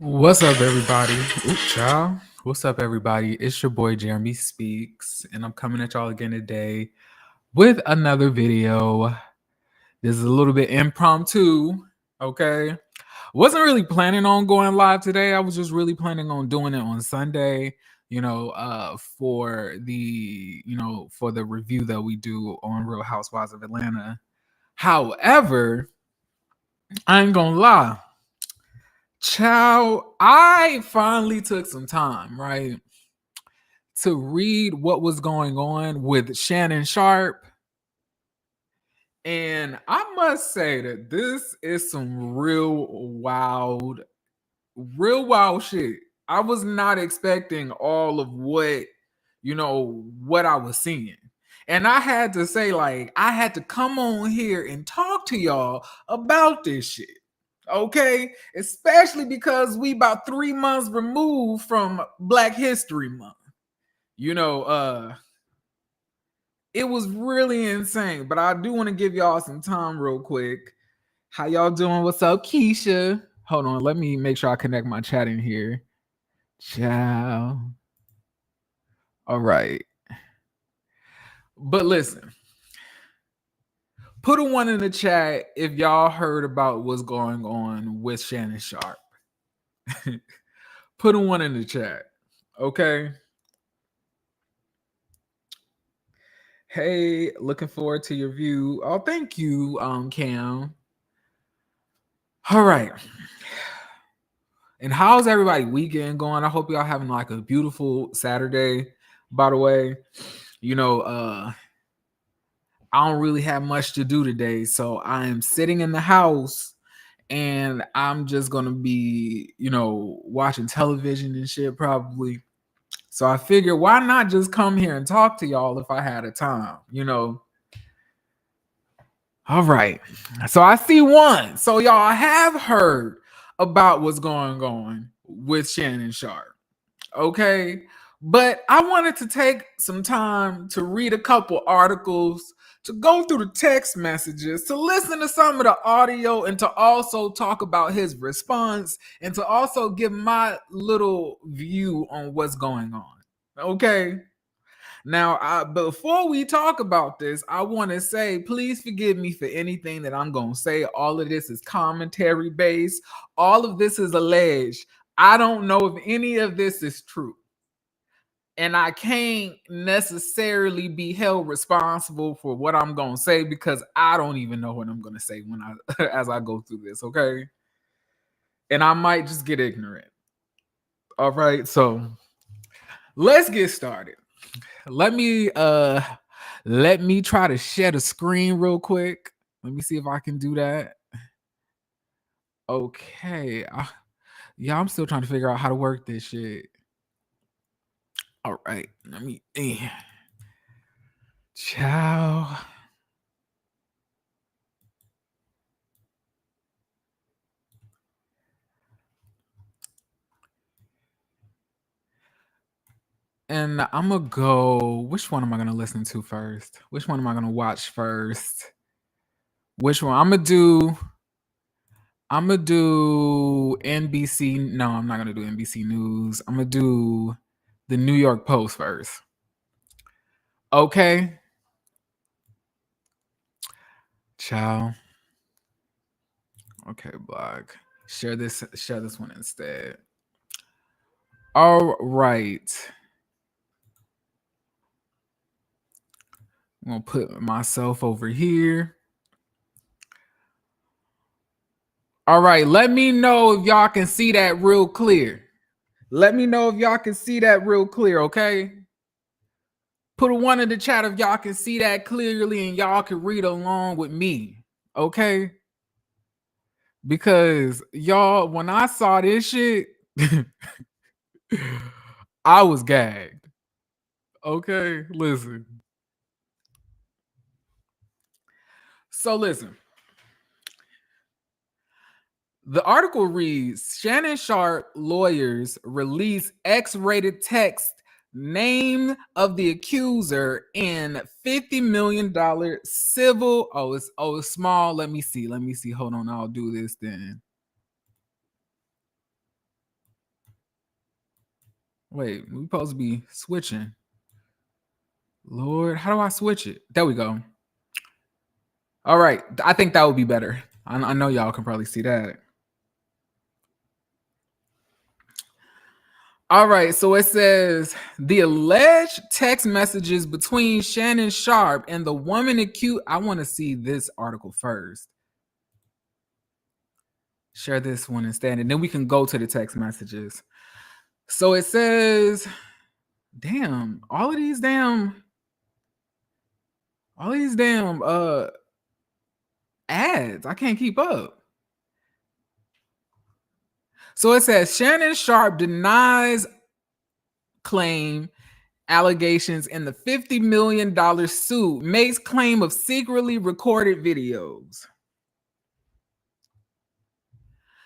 What's up, everybody? Ooh, child. What's up, everybody? It's your boy Jeremy Speaks, and I'm coming at y'all again today with another video. This is a little bit impromptu, okay? Wasn't really planning on going live today. I was just really planning on doing it on Sunday, for the review that we do on Real Housewives of Atlanta. However, I ain't gonna lie. Child, I finally took some time, right, to read what was going on with Shannon Sharpe. And I must say that this is some real wild shit. I was not expecting all of what I was seeing. And I had to say, like, I had to come on here and talk to y'all about this shit. Okay, especially because we about 3 months removed from Black History Month. It was really insane. But I do want to give y'all some time real quick. How y'all doing? What's up, Keisha? Hold on, let me make sure I connect my chat in here. Ciao. All right. But listen, put a 1 in the chat if y'all heard about what's going on with Shannon Sharpe. Put a 1 in the chat, okay? Hey, looking forward to your view. Oh, thank you, Cam. All right. And how's everybody weekend going? I hope y'all having like a beautiful Saturday. By the way, I don't really have much to do today, so I am sitting in the house and I'm just gonna be, watching television and shit probably. So I figured, why not just come here and talk to y'all if I had a time, All right. So I see 1. So y'all have heard about what's going on with Shannon Sharpe. Okay. But I wanted to take some time to read a couple articles, to go through the text messages, to listen to some of the audio, and to also talk about his response, and to also give my little view on what's going on. Okay. Now, before we talk about this, I want to say, please forgive me for anything that I'm going to say. All of this is commentary based. All of this is alleged. I don't know if any of this is true. And I can't necessarily be held responsible for what I'm going to say because I don't even know what I'm going to say as I go through this, okay? And I might just get ignorant. All right, so let's get started. Let me try to share the screen real quick. Let me see if I can do that. Okay. I'm still trying to figure out how to work this shit. All right. Let me ciao. And I'm gonna go. Which one am I gonna listen to first? Which one am I gonna watch first? Which one? I'm gonna do NBC. No, I'm not gonna do NBC News. I'm gonna do the New York Post first. Okay. Ciao. Okay, blog. Share this one instead. All right. I'm gonna put myself over here. All right, let me know if y'all can see that real clear. Let me know if y'all can see that real clear, okay? Put a 1 in the chat if y'all can see that clearly and y'all can read along with me, okay? Because y'all, when I saw this shit, I was gagged. Okay, listen. So listen. The article reads, Shannon Sharpe lawyers release X-rated text name of the accuser in $50 million civil. It's small. Let me see. Hold on. I'll do this then. Wait, we supposed to be switching. Lord, how do I switch it? There we go. All right, I think that would be better. I know y'all can probably see that. All right, so it says the alleged text messages between Shannon Sharpe and the woman accused. I want to see this article first. Share this one instead, and then we can go to the text messages. So it says, damn, all these damn ads. I can't keep up. So it says Shannon Sharpe denies claim allegations in the $50 million suit, makes claim of secretly recorded videos.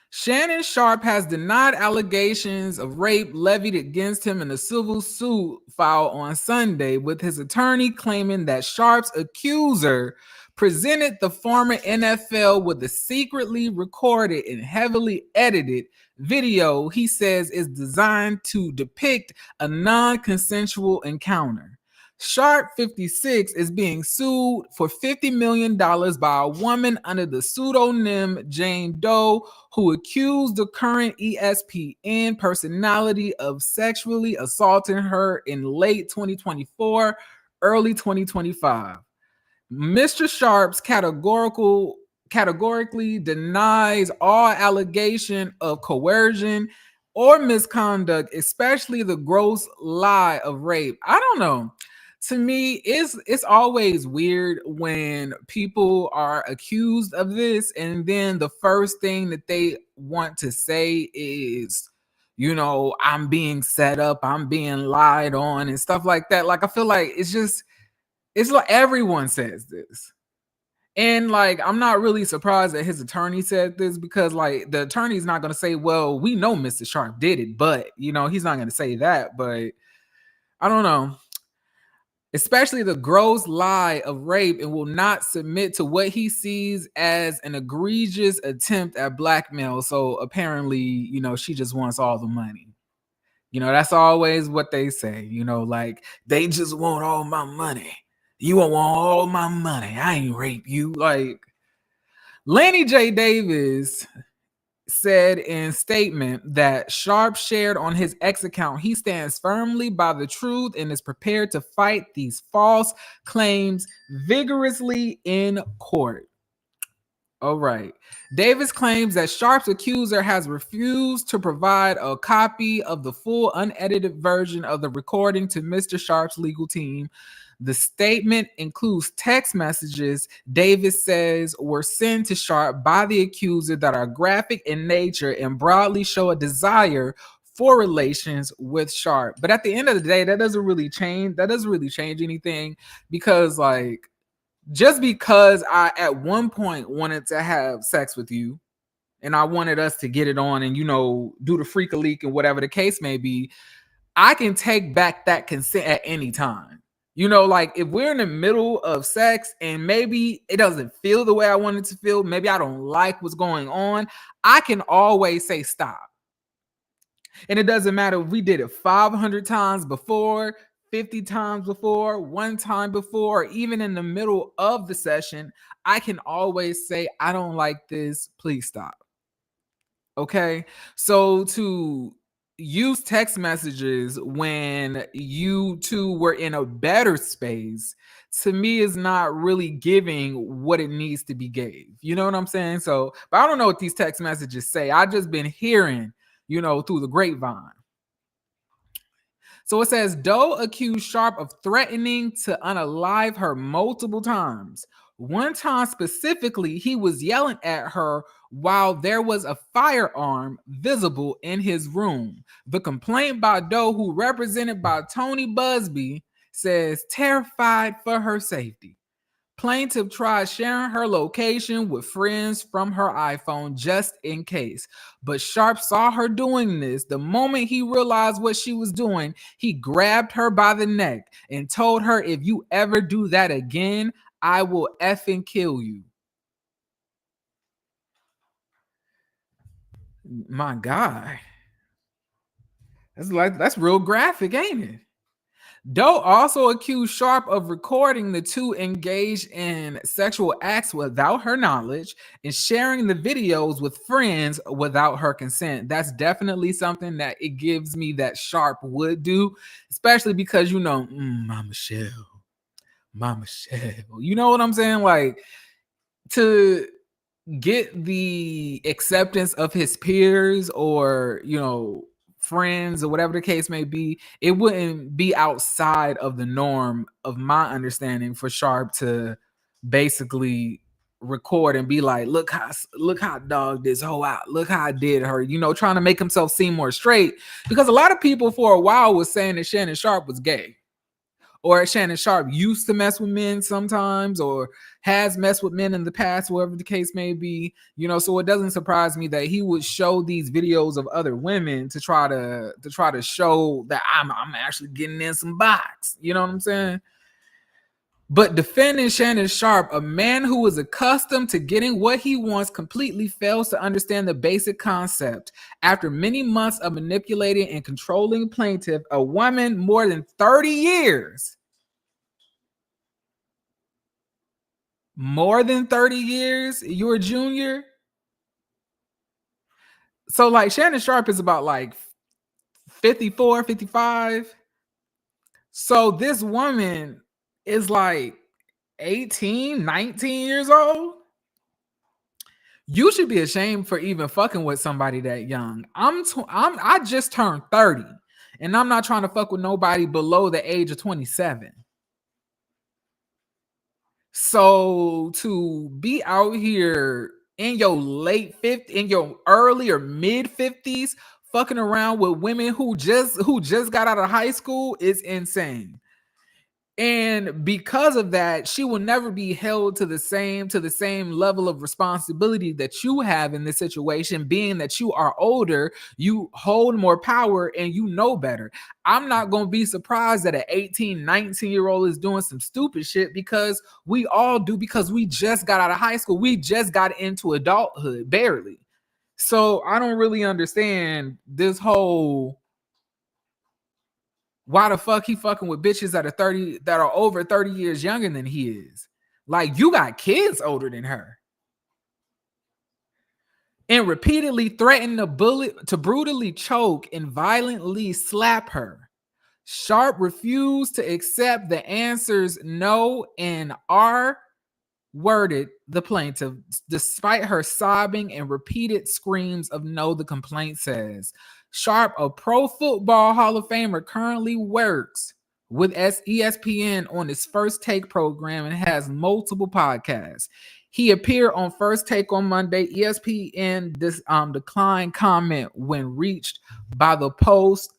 Shannon Sharpe has denied allegations of rape levied against him in a civil suit filed on Sunday, with his attorney claiming that Sharpe's accuser presented the former NFL with a secretly recorded and heavily edited video he says is designed to depict a non-consensual encounter. Sharpe, 56, is being sued for $50 million by a woman under the pseudonym Jane Doe, who accused the current ESPN personality of sexually assaulting her in late 2024, early 2025. Mr. Sharpe's categorically denies all allegation of coercion or misconduct, especially the gross lie of rape. I don't know. To me, it's always weird when people are accused of this, and then the first thing that they want to say is, you know, I'm being set up, I'm being lied on, and stuff like that. Like, I feel like it's like everyone says this. And like, I'm not really surprised that his attorney said this, because like the attorney's not going to say, well, we know Mr. Sharpe did it, but you know, he's not going to say that. But I don't know. Especially the gross lie of rape, and will not submit to what he sees as an egregious attempt at blackmail. So apparently, you know, she just wants all the money. You know, that's always what they say, you know, like, they just want all my money. You won't want all my money. I ain't rape you. Like, Lanny J. Davis said in statement that Sharpe shared on his X account, he stands firmly by the truth and is prepared to fight these false claims vigorously in court. All right. Davis claims that Sharpe's accuser has refused to provide a copy of the full unedited version of the recording to Mr. Sharpe's legal team. The statement includes text messages Davis says were sent to Sharpe by the accuser that are graphic in nature and broadly show a desire for relations with Sharpe. But at the end of the day, that doesn't really change. That doesn't really change anything, because like, just because I at one point wanted to have sex with you and I wanted us to get it on and, you know, do the freak a leak and whatever the case may be, I can take back that consent at any time. You know, like, if we're in the middle of sex and maybe it doesn't feel the way I want it to feel, maybe I don't like what's going on, I can always say stop. And it doesn't matter if we did it 500 times before, 50 times before, one time before, or even in the middle of the session, I can always say, I don't like this, please stop. Okay? So to use text messages when you two were in a better space, to me, is not really giving what it needs to be gave. You know what I'm saying? So, but I don't know what these text messages say. I just been hearing, you know, through the grapevine. So it says Doe accused Sharpe of threatening to unalive her multiple times. One time specifically, he was yelling at her while there was a firearm visible in his room. The complaint by Doe, who represented by Tony Busby, says terrified for her safety. Plaintiff tried sharing her location with friends from her iPhone just in case, but Sharpe saw her doing this. The moment he realized what she was doing, he grabbed her by the neck and told her, if you ever do that again, I will effing kill you. My God. That's real graphic, ain't it? Doe also accused Sharpe of recording the two engaged in sexual acts without her knowledge and sharing the videos with friends without her consent. That's definitely something that it gives me that Sharpe would do, especially because, Mama Shell. You know what I'm saying? Like, to get the acceptance of his peers or friends or whatever the case may be, it wouldn't be outside of the norm of my understanding for Sharpe to basically record and be like, look how dog this hoe out, look how I did her, trying to make himself seem more straight, because a lot of people for a while was saying that Shannon Sharpe was gay, or Shannon Sharpe used to mess with men sometimes, or has messed with men in the past, whatever the case may be. So it doesn't surprise me that he would show these videos of other women to try to show that I'm actually getting in some box. You know what I'm saying? But defending Shannon Sharpe, a man who is accustomed to getting what he wants, completely fails to understand the basic concept. After many months of manipulating and controlling plaintiff, a woman more than 30 years, you're a junior. So like Shannon Sharpe is about like 54, 55. So this woman is like 18, 19 years old. You should be ashamed for even fucking with somebody that young. I just turned 30, and I'm not trying to fuck with nobody below the age of 27. So to be out here in your late 50s, in your early or mid 50s, fucking around with women who just got out of high school is insane. And because of that, she will never be held to the same level of responsibility that you have in this situation, being that you are older, you hold more power, and you know better. I'm not going to be surprised that an 18, 19-year-old is doing some stupid shit, because we all do, because we just got out of high school. We just got into adulthood, barely. So I don't really understand this whole why the fuck he fucking with bitches that are over 30 years younger than he is. Like, you got kids older than her. And repeatedly threatened to brutally choke and violently slap her. Sharpe refused to accept the answers no and R worded the plaintiff, despite her sobbing and repeated screams of no, the complaint says. Sharpe, a Pro Football Hall of Famer, currently works with ESPN on his First Take program and has multiple podcasts. He appeared on First Take on Monday. ESPN declined comment when reached by the Post.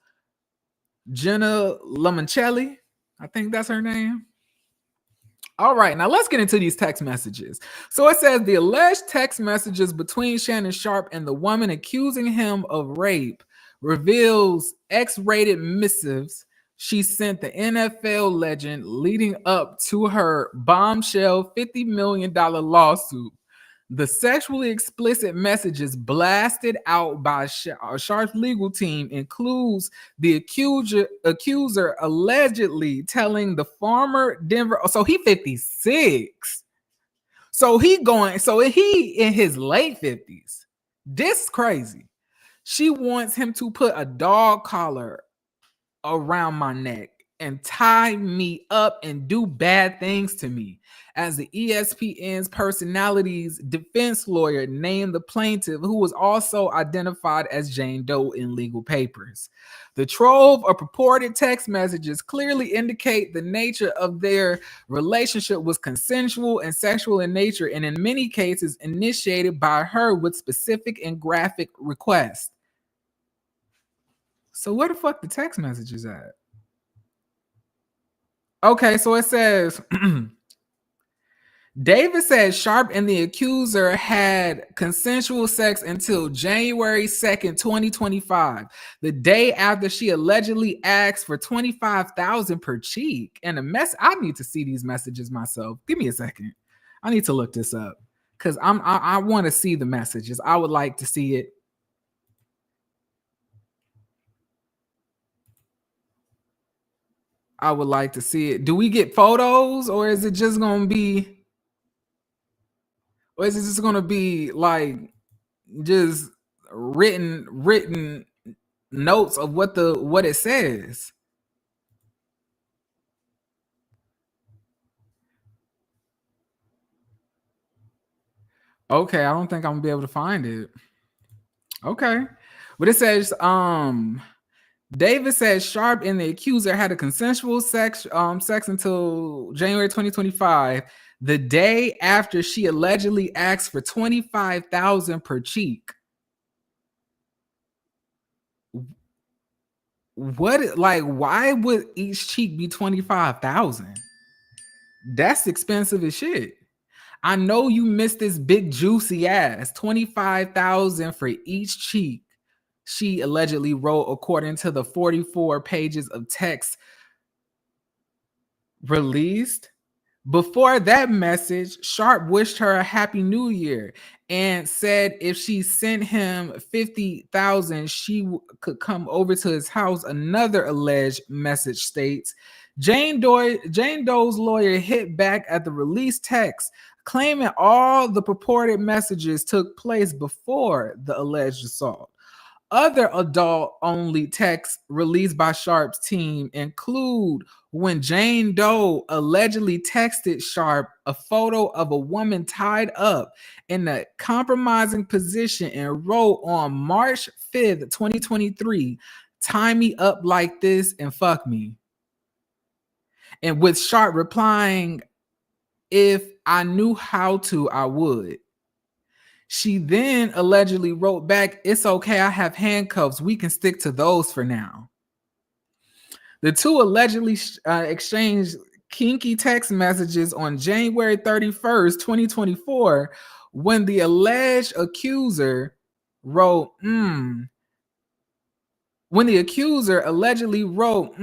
Jenna Limoncelli, I think that's her name. All right, now let's get into these text messages. So it says the alleged text messages between Shannon Sharpe and the woman accusing him of rape reveals X-rated missives she sent the NFL legend leading up to her bombshell $50 million lawsuit. The sexually explicit messages blasted out by Sharpe's legal team includes the accuser allegedly telling the former Denver. So he 56. So he in his late 50s. This is crazy. She wants him to put a dog collar around my neck and tie me up and do bad things to me. As the ESPN's personality's defense lawyer named the plaintiff, who was also identified as Jane Doe in legal papers. The trove of purported text messages clearly indicate the nature of their relationship was consensual and sexual in nature, and in many cases initiated by her with specific and graphic requests. So where the fuck the text messages at? Okay, so it says David said Sharpe and the accuser had consensual sex until January 2nd, 2025, the day after she allegedly asked for $25,000 per cheek. And I need to see these messages myself. Give me a second. I need to look this up because I want to see the messages. I would like to see it. I would like to see it. Do we get photos, or is it just gonna be, like just written notes of what it says? Okay, I don't think I'm gonna be able to find it. Okay. But it says, David says Sharpe and the accuser had a consensual sex until January 2025, the day after she allegedly asked for 25,000 per cheek. What, like, why would each cheek be 25,000? That's expensive as shit. I know you missed this big juicy ass. 25,000 for each cheek, she allegedly wrote, according to the 44 pages of text released. Before that message, Sharpe wished her a happy new year and said if she sent him 50,000, could come over to his house. Another alleged message states. Jane Doe's lawyer hit back at the released text, claiming all the purported messages took place before the alleged assault. Other adult-only texts released by Sharpe's team include when Jane Doe allegedly texted Sharpe a photo of a woman tied up in a compromising position and wrote on March 5th, 2023, "Tie me up like this and fuck me." And with Sharpe replying, "If I knew how to, I would." She then allegedly wrote back, "It's okay, I have handcuffs. We can stick to those for now." The two allegedly exchanged kinky text messages on January 31st, 2024, when the alleged accuser wrote, when the accuser allegedly wrote,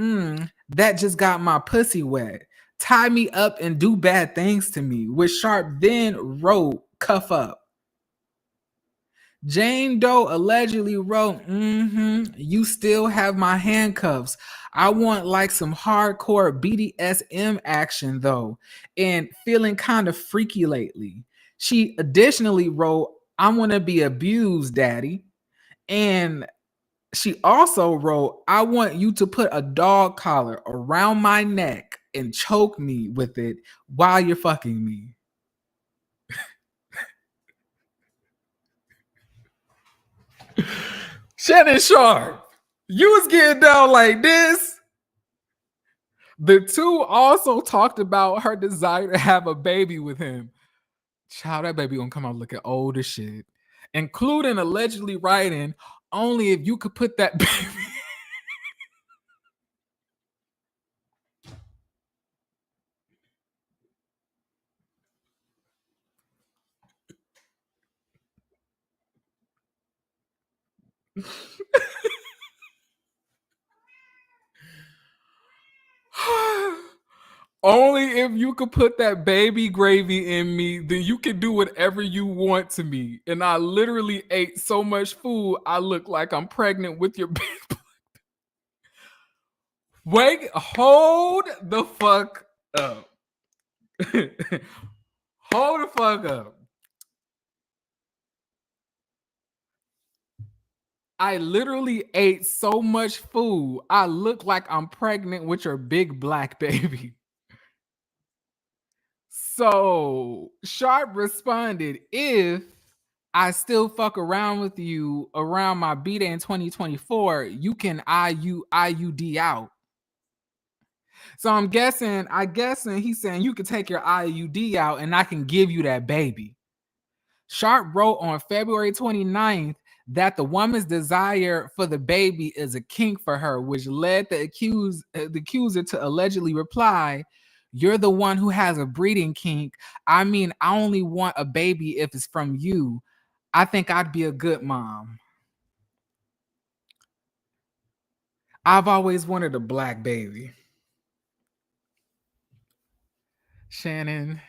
"That just got my pussy wet. Tie me up and do bad things to me," which Sharpe then wrote, "Cuff up." Jane Doe allegedly wrote, "You still have my handcuffs. I want like some hardcore BDSM action though, and feeling kind of freaky lately." She additionally wrote, "I want to be abused, daddy." And she also wrote, "I want you to put a dog collar around my neck and choke me with it while you're fucking me." Shannon Sharpe, you was getting down like this. The two also talked about her desire to have a baby with him. Child, that baby gonna come out looking old as shit. Including allegedly writing, "Only if you could put that baby." "Only if you could put that baby gravy in me, then you can do whatever you want to me. And I literally ate so much food, I look like I'm pregnant with your baby." Wait, hold the fuck up. Hold the fuck up. "I literally ate so much food, I look like I'm pregnant with your big black baby." So Sharpe responded, "If I still fuck around with you around my B-Day in 2024, you can IUD out." So I guessing he's saying you can take your IUD out and I can give you that baby. Sharpe wrote on February 29th that the woman's desire for the baby is a kink for her, which led the accuser to allegedly reply, "You're the one who has a breeding kink. I mean, I only want a baby if it's from you. I think I'd be a good mom. I've always wanted a black baby." Shannon,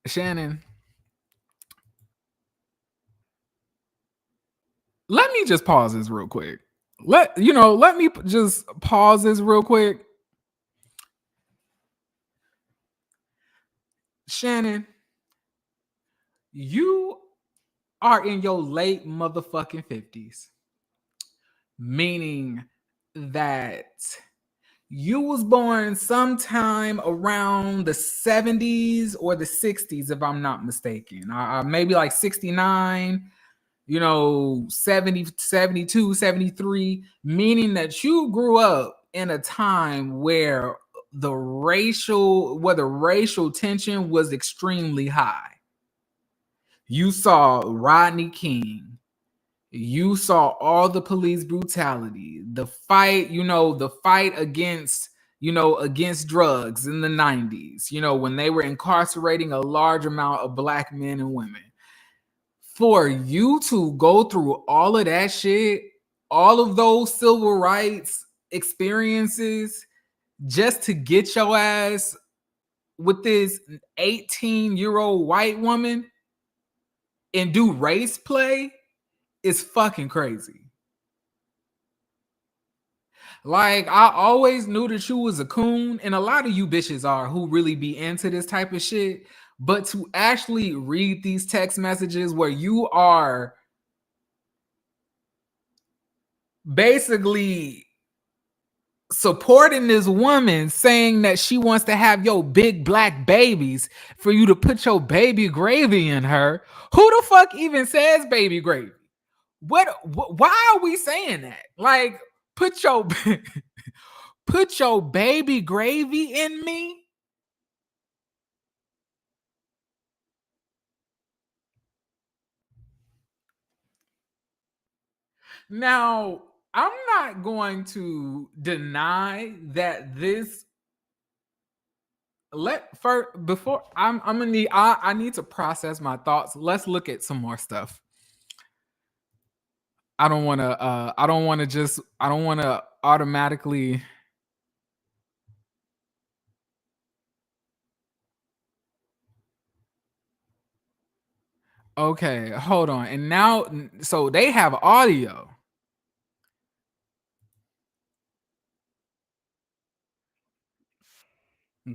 Shannon, let me just pause this real quick. Let me just pause this real quick. Shannon, you are in your late motherfucking 50s, meaning that you was born sometime around the 70s or the 60s, if I'm not mistaken. Maybe like 69, 70, 72, 73, meaning that you grew up in a time where the racial tension was extremely high. You saw Rodney King. You saw all the police brutality, the fight, the fight against, against drugs in the 90s, when they were incarcerating a large amount of Black men and women. For you to go through all of that shit, all of those civil rights experiences, just to get your ass with this 18-year-old white woman and do race play is fucking crazy. Like, I always knew that you was a coon, and a lot of you bitches are who really be into this type of shit. But to actually read these text messages where you are basically supporting this woman saying that she wants to have your big Black babies for you to put your baby gravy in her. Who the fuck even says baby gravy? Why are we saying that? Like, put your baby gravy in me? Now, I'm not going to deny that this before I'm gonna need I need to process my thoughts. Let's look at some more stuff. I don't want to automatically. Okay, hold on. And now, so they have audio.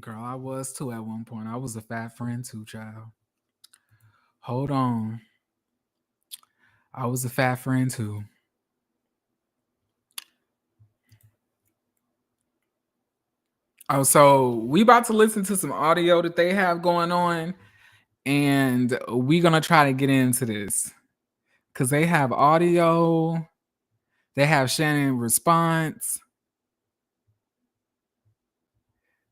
Girl, I was too at one point. I was a fat friend too, child. Hold on. I was a fat friend too. Oh, so we about to listen to some audio that they have going on, and we're gonna try to get into this because they have audio. They have Shannon response.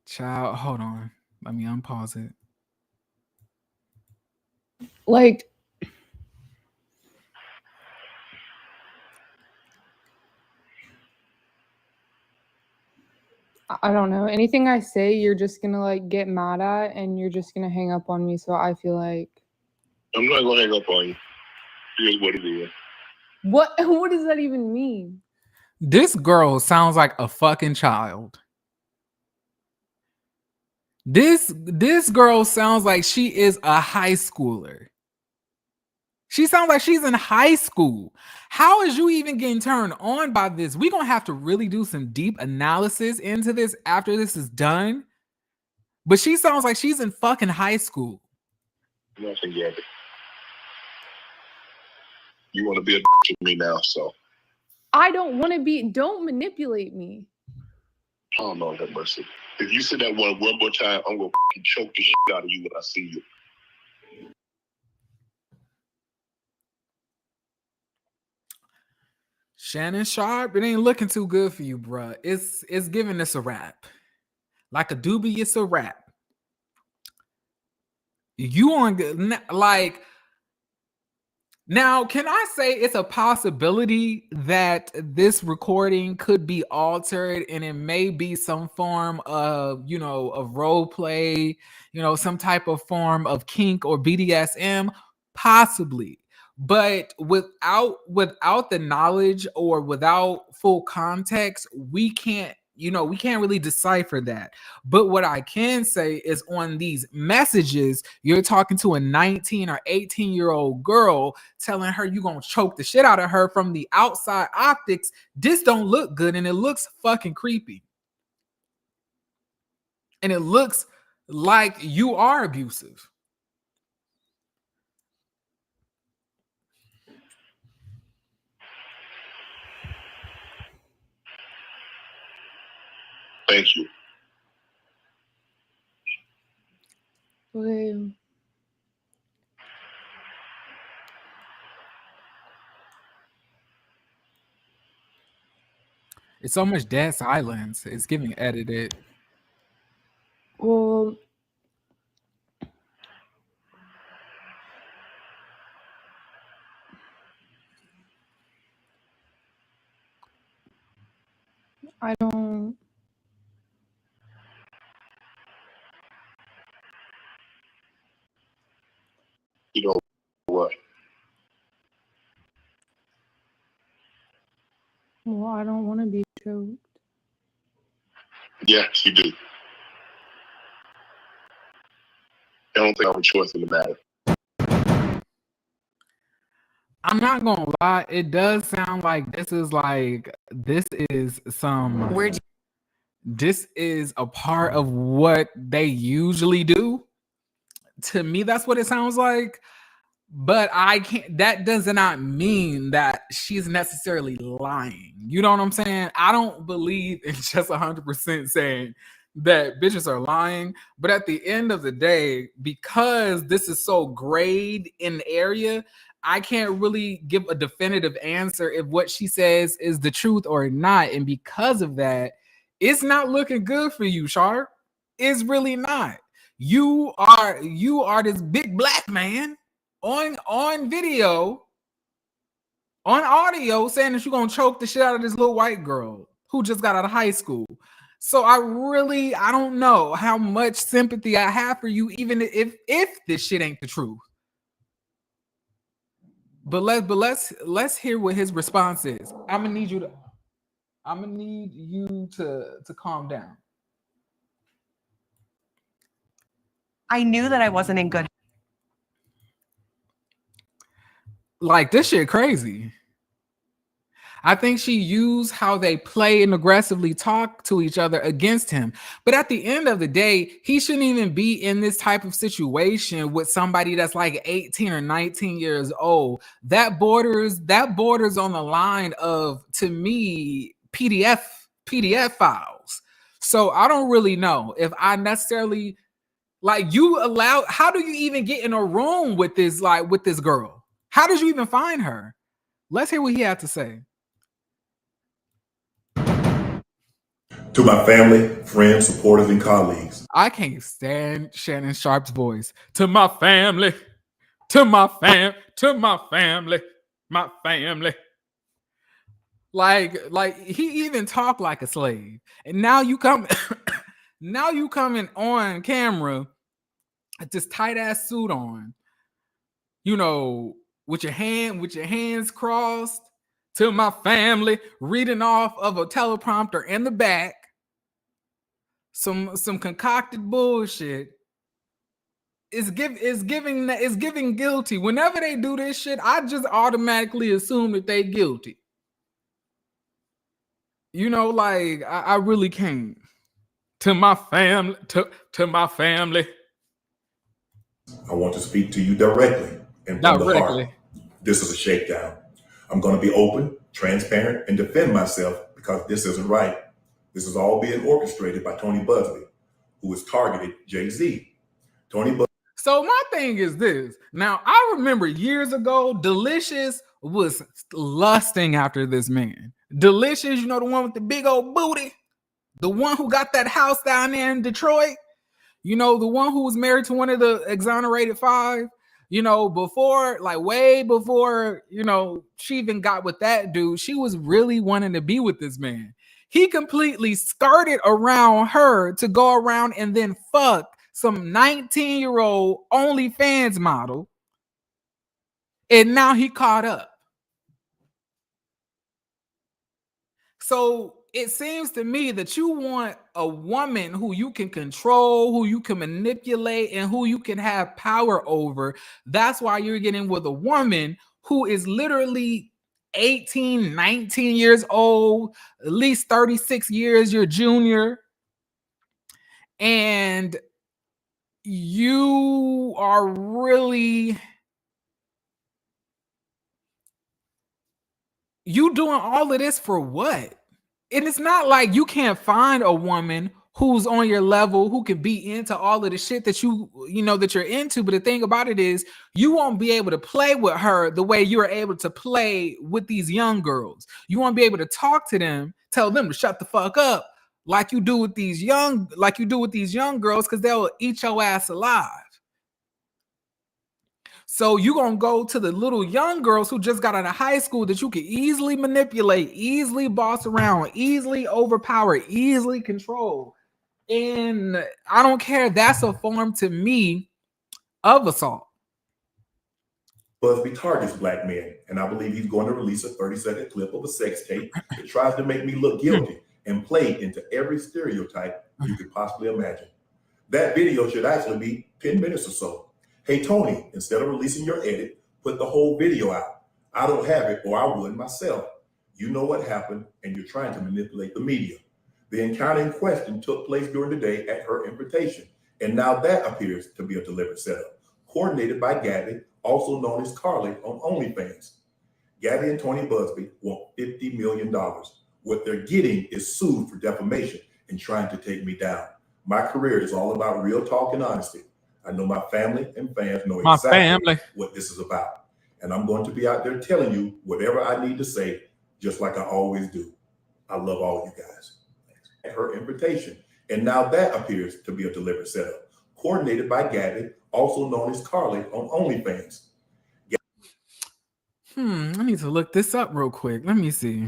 Child, hold on. Let me unpause it. Like, I don't know. Anything I say, you're just gonna like get mad at, and you're just gonna hang up on me. So I feel like I'm not gonna hang up on you. Here's what it is. What does that even mean? This girl sounds like a fucking child. This girl sounds like she is a high schooler. She sounds like she's in high school. How is you even getting turned on by this? We're gonna have to really do some deep analysis into this after this is done. But she sounds like she's in fucking high school. Nothing yet. You want to be a bitch with me now, so. I don't want to be. Don't manipulate me. Oh, Lord have mercy. If you say that one more time, I'm gonna choke the shit out of you when I see you. Shannon Sharpe, it ain't looking too good for you, bruh. It's giving us a rap. Like a dubious a rap. You on like now, can I say it's a possibility that this recording could be altered and it may be some form of, of role play, some type of form of kink or BDSM? Possibly. But without the knowledge or without full context, we can't you know, we can't really decipher that. But what I can say is on these messages, you're talking to a 19 or 18-year-old girl telling her you're going to choke the shit out of her. From the outside optics, this don't look good, and it looks fucking creepy. And it looks like you are abusive. Thank you. Okay. It's so much dead silence. It's giving edited. Well, I don't. You know what? Well, I don't want to be choked. Yes, you do. I don't think I have a choice in the matter. I'm not gonna lie, it does sound like this is some this is a part of what they usually do. To me, that's what it sounds like. But I can't, that does not mean that she's necessarily lying. You know what I'm saying? I don't believe in just 100% saying that bitches are lying. But at the end of the day, because this is so grayed in the area, I can't really give a definitive answer if what she says is the truth or not. And because of that, it's not looking good for you, Sharp. It's really not. You are this big black man on video, on audio, saying that you're gonna choke the shit out of this little white girl who just got out of high school. So I don't know how much sympathy I have for you, even if this shit ain't the truth. But let's hear what his response is. I'm gonna need you to calm down. I knew that I wasn't in good. Like, this shit crazy. I think she used how they play and aggressively talk to each other against him. But at the end of the day, he shouldn't even be in this type of situation with somebody that's like 18 or 19 years old. That borders on the line of, to me, PDF files. So I don't really know if I necessarily like you allow. How do you even get in a room with this girl? How did you even find her? Let's hear what he had to say. To my family, friends, supporters, and colleagues, I can't stand Shannon Sharpe's voice. To my family, my family. Like he even talked like a slave. And now you come now you coming on camera with this tight ass suit on, you know, with your hands crossed, to my family, reading off of a teleprompter in the back. Some concocted bullshit. It's giving guilty. Whenever they do this shit, I just automatically assume that they guilty. You know, like I really can't. To my family, to my family. I want to speak to you directly and from the heart. This is a shakedown. I'm going to be open, transparent, and defend myself because this isn't right. This is all being orchestrated by Tony Busby, who has targeted Jay-Z. So my thing is this. Now, I remember years ago, Delicious was lusting after this man. Delicious, you know, the one with the big old booty, the one who got that house down there in Detroit, you know, the one who was married to one of the exonerated five, you know, before, like way before, you know, she even got with that dude, she was really wanting to be with this man. He completely skirted around her to go around and then fuck some 19-year-old OnlyFans model. And now he caught up. So it seems to me that you want a woman who you can control, who you can manipulate, and who you can have power over. That's why you're getting with a woman who is literally 18, 19 years old, at least 36 years your junior. And you are really, you doing all of this for what? And it's not like you can't find a woman who's on your level, who can be into all of the shit that you know that you're into. But the thing about it is, you won't be able to play with her the way you're able to play with these young girls. You won't be able to talk to them, tell them to shut the fuck up, like you do with these young girls, because they'll eat your ass alive. So you're going to go to the little young girls who just got out of high school that you can easily manipulate, easily boss around, easily overpower, easily control. And I don't care. That's a form to me of assault. Busby targets black men, and I believe he's going to release a 30-second clip of a sex tape that tries to make me look guilty and play into every stereotype you could possibly imagine. That video should actually be 10 minutes or so. Hey, Tony, instead of releasing your edit, put the whole video out. I don't have it, or I would myself. You know what happened, and you're trying to manipulate the media. The encounter in question took place during the day at her invitation, and now that appears to be a deliberate setup, coordinated by Gabby, also known as Carly on OnlyFans. Gabby and Tony Busby want $50 million. What they're getting is sued for defamation and trying to take me down. My career is all about real talk and honesty. I know my family and fans know exactly what this is about. And I'm going to be out there telling you whatever I need to say, just like I always do. I love all you guys. At her invitation. And now that appears to be a deliberate setup, coordinated by Gabby, also known as Carly on OnlyFans. I need to look this up real quick. Let me see.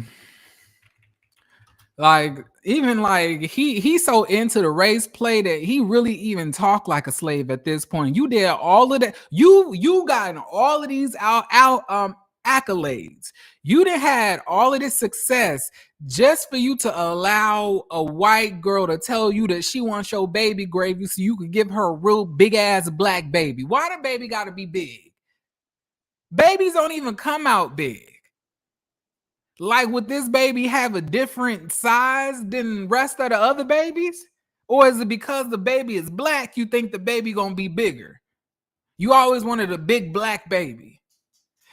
Like, even like he's so into the race play that he really even talk like a slave at this point. You did all of that. You gotten all of these accolades. You done had all of this success just for you to allow a white girl to tell you that she wants your baby gravy so you could give her a real big ass black baby. Why the baby gotta be big? Babies don't even come out big. Like, would this baby have a different size than the rest of the other babies? Or is it because the baby is black, you think the baby gonna be bigger? You always wanted a big black baby.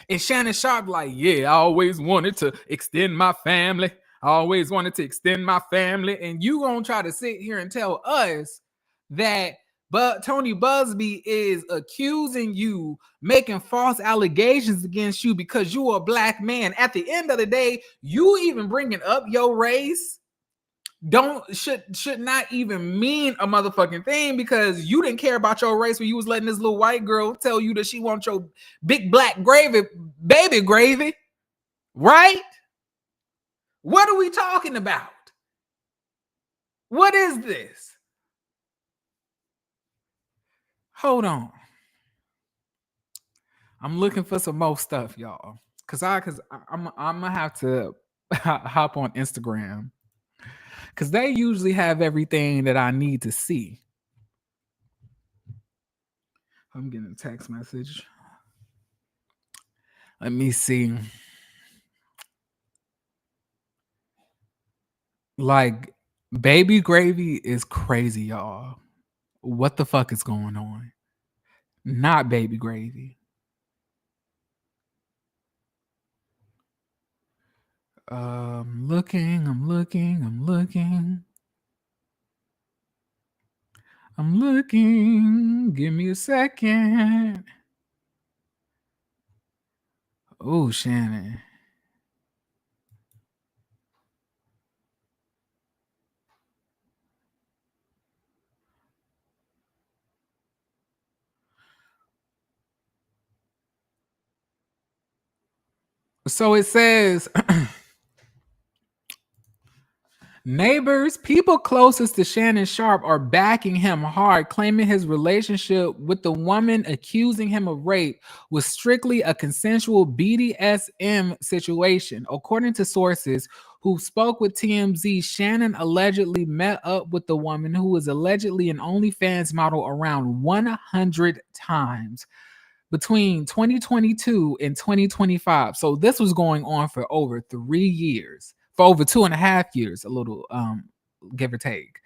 And Shannon Sharpe like, yeah, I always wanted to extend my family. I always wanted to extend my family. And you gonna try to sit here and tell us that Tony Busby is accusing you, making false allegations against you because you are a black man. At the end of the day, you even bringing up your race should not even mean a motherfucking thing, because you didn't care about your race when you was letting this little white girl tell you that she wants your big black gravy, baby gravy, right? What are we talking about? What is this? Hold on. I'm looking for some more stuff, y'all. Cause I'm gonna have to hop on Instagram. Cause they usually have everything that I need to see. I'm getting a text message. Let me see. Like, baby gravy is crazy, y'all. What the fuck is going on? Not baby gravy. I'm looking. Give me a second. Oh, Shannon. So it says Neighbors, people closest to Shannon Sharpe are backing him hard, claiming his relationship with the woman accusing him of rape was strictly a consensual BDSM situation. According to sources who spoke with TMZ, Shannon allegedly met up with the woman who was allegedly an OnlyFans model around 100 times between 2022 and 2025. So this was going on for over 3 years, for over 2.5 years, a little give or take.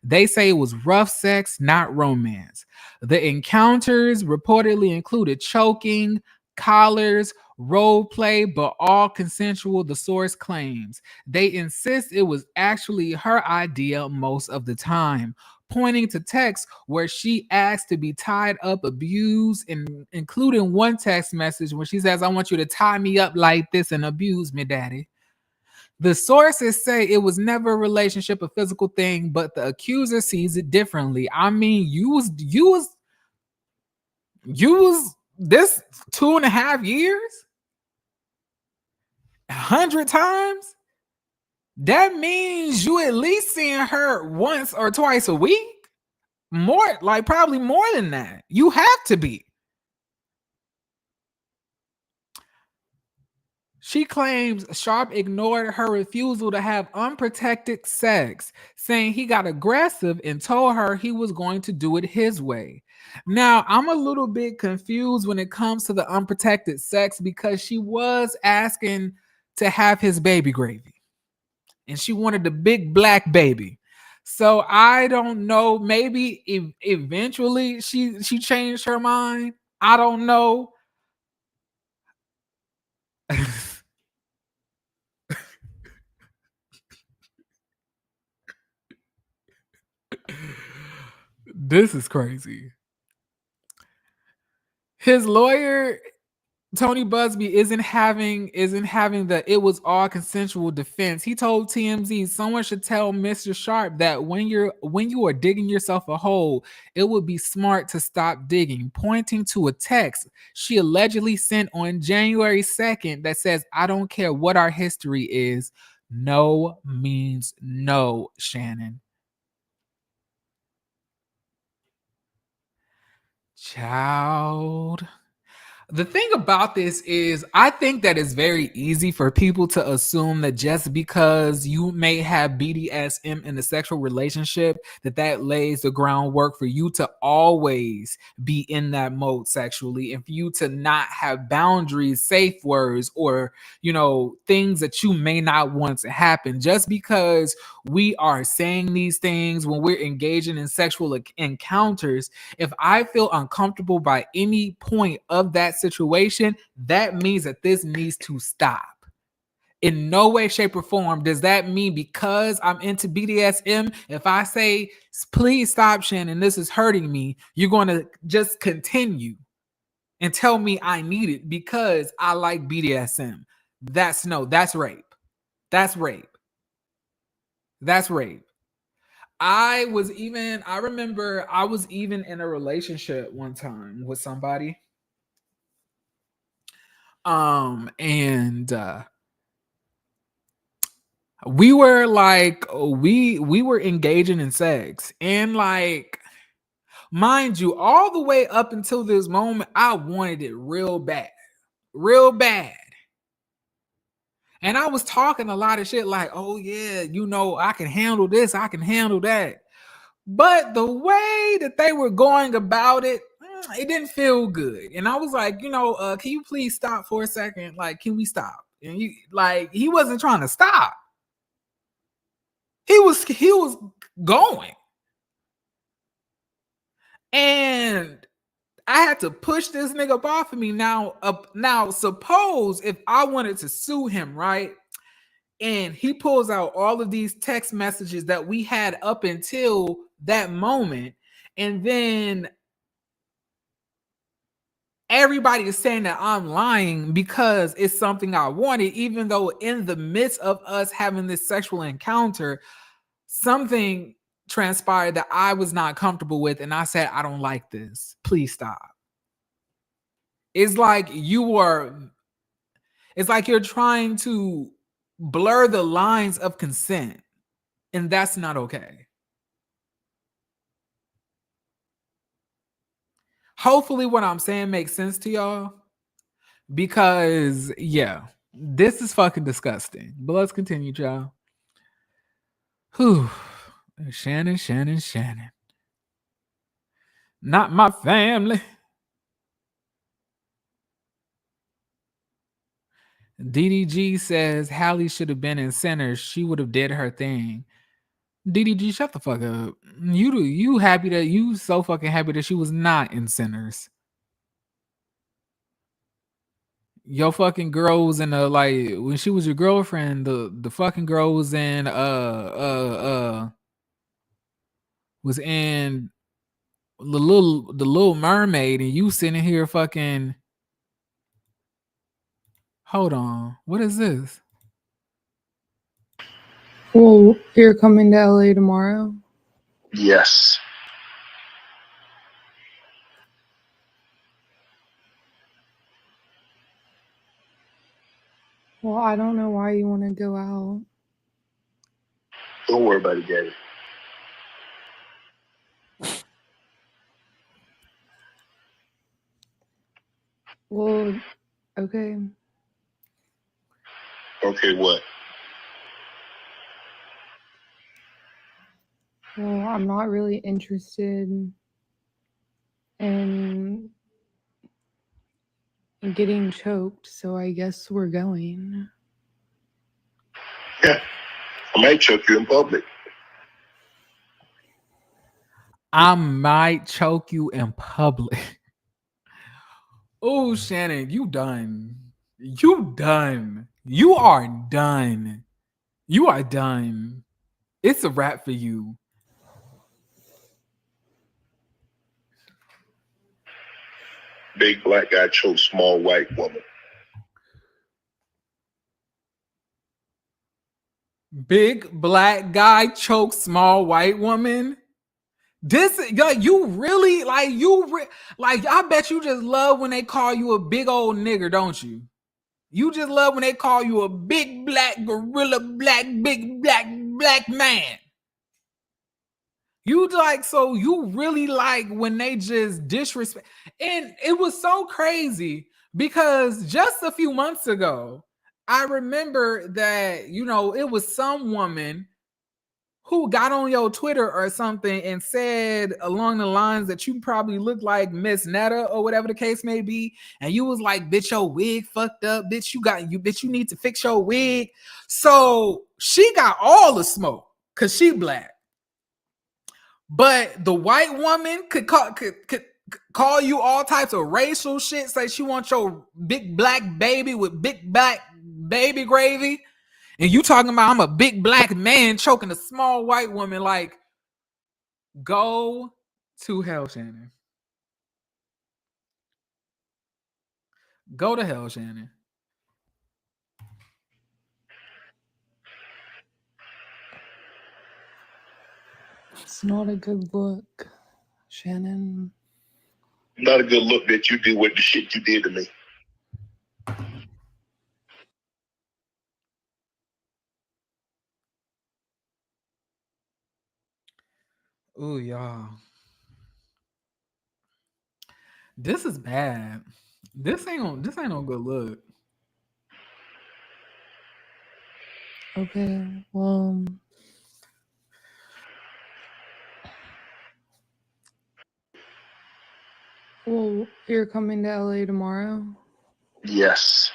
They say it was rough sex, not romance. The encounters reportedly included choking, collars, role play, but all consensual, the source claims. They insist it was actually her idea most of the time, pointing to texts where she asked to be tied up, abused, and including one text message where she says, "I want you to tie me up like this and abuse me, daddy." The sources say it was never a relationship, a physical thing, but the accuser sees it differently. I mean, you was this 2.5 years, 100 times. That means you at least seeing her once or twice a week. More, like probably more than that. You have to be. She claims Sharpe ignored her refusal to have unprotected sex, saying he got aggressive and told her he was going to do it his way. Now, I'm a little bit confused when it comes to the unprotected sex because she was asking to have his baby gravy and she wanted the big black baby. So I don't know. Maybe eventually she changed her mind. I don't know. This is crazy. His lawyer Tony Busby isn't having the "it was all consensual" defense. He told TMZ someone should tell Mr. Sharpe that when you are digging yourself a hole, it would be smart to stop digging, pointing to a text she allegedly sent on January 2nd that says, "I don't care what our history is. No means no, Shannon." Child. The thing about this is, I think that it's very easy for people to assume that just because you may have BDSM in a sexual relationship, that lays the groundwork for you to always be in that mode sexually, and for you to not have boundaries, safe words, or things that you may not want to happen. Just because we are saying these things when we're engaging in sexual encounters, if I feel uncomfortable by any point of that situation, that means that this needs to stop. In no way, shape, or form does that mean because I'm into BDSM, if I say, "Please stop, Shannon, this is hurting me," you're going to just continue and tell me I need it because I like BDSM. That's rape. That's rape. That's rape. I remember I was even in a relationship one time with somebody. And we were like, we were engaging in sex, and like, mind you, all the way up until this moment, I wanted it real bad. And I was talking a lot of shit like, "Oh yeah, I can handle this, I can handle that." But the way that they were going about it, it didn't feel good. And I was like, can you please stop for a second? Like, can we stop? And he wasn't trying to stop. He was going. And I had to push this nigga up off of me. Now, suppose if I wanted to sue him, right? And he pulls out all of these text messages that we had up until that moment, and then everybody is saying that I'm lying because it's something I wanted, even though in the midst of us having this sexual encounter, something transpired that I was not comfortable with, and I said, "I don't like this. Please stop." It's like you're trying to blur the lines of consent And that's not okay. Hopefully what I'm saying makes sense to y'all. Because, yeah, this is fucking disgusting. But let's continue, y'all. Whew. Shannon. Not my family. DDG says Hallie should have been in Centers. She would have did her thing. DDG, shut the fuck up. You so fucking happy that she was not in Centers. Your fucking girl was in a, like, when she was your girlfriend, the fucking girl was in was in the Little Mermaid, and you sitting here fucking. Hold on, what is this? Well, you're coming to LA tomorrow? Yes. Well, I don't know why you want to go out. Don't worry about it, Daddy. Well, okay. Okay, what? Well, I'm not really interested in getting choked, so I guess we're going. Yeah. I might choke you in public. I might choke you in public. Oh, Shannon, you done. You done. You are done. You are done. It's a wrap for you. Big black guy chokes small white woman. Big black guy chokes small white woman. This, you really like I bet you just love when they call you a big old nigger, don't you? You just love when they call you a big black gorilla, big black man. You like, so you really like when they just disrespect. And it was so crazy because just a few months ago, I remember that, it was some woman who got on your Twitter or something and said along the lines that you probably look like Miss Netta or whatever the case may be. And you was like, bitch, your wig fucked up. Bitch, you need to fix your wig. So she got all the smoke because she black. But the white woman could call you all types of racial shit, say she wants your big black baby with big black baby gravy. And you talking about I'm a big black man choking a small white woman. Like, go to hell, Shannon. Go to hell, Shannon. It's not a good look, Shannon. Not a good look that you did with the shit you did to me. Ooh, y'all. This is bad. This ain't no good look. Okay, well, you're coming to LA tomorrow? Yes.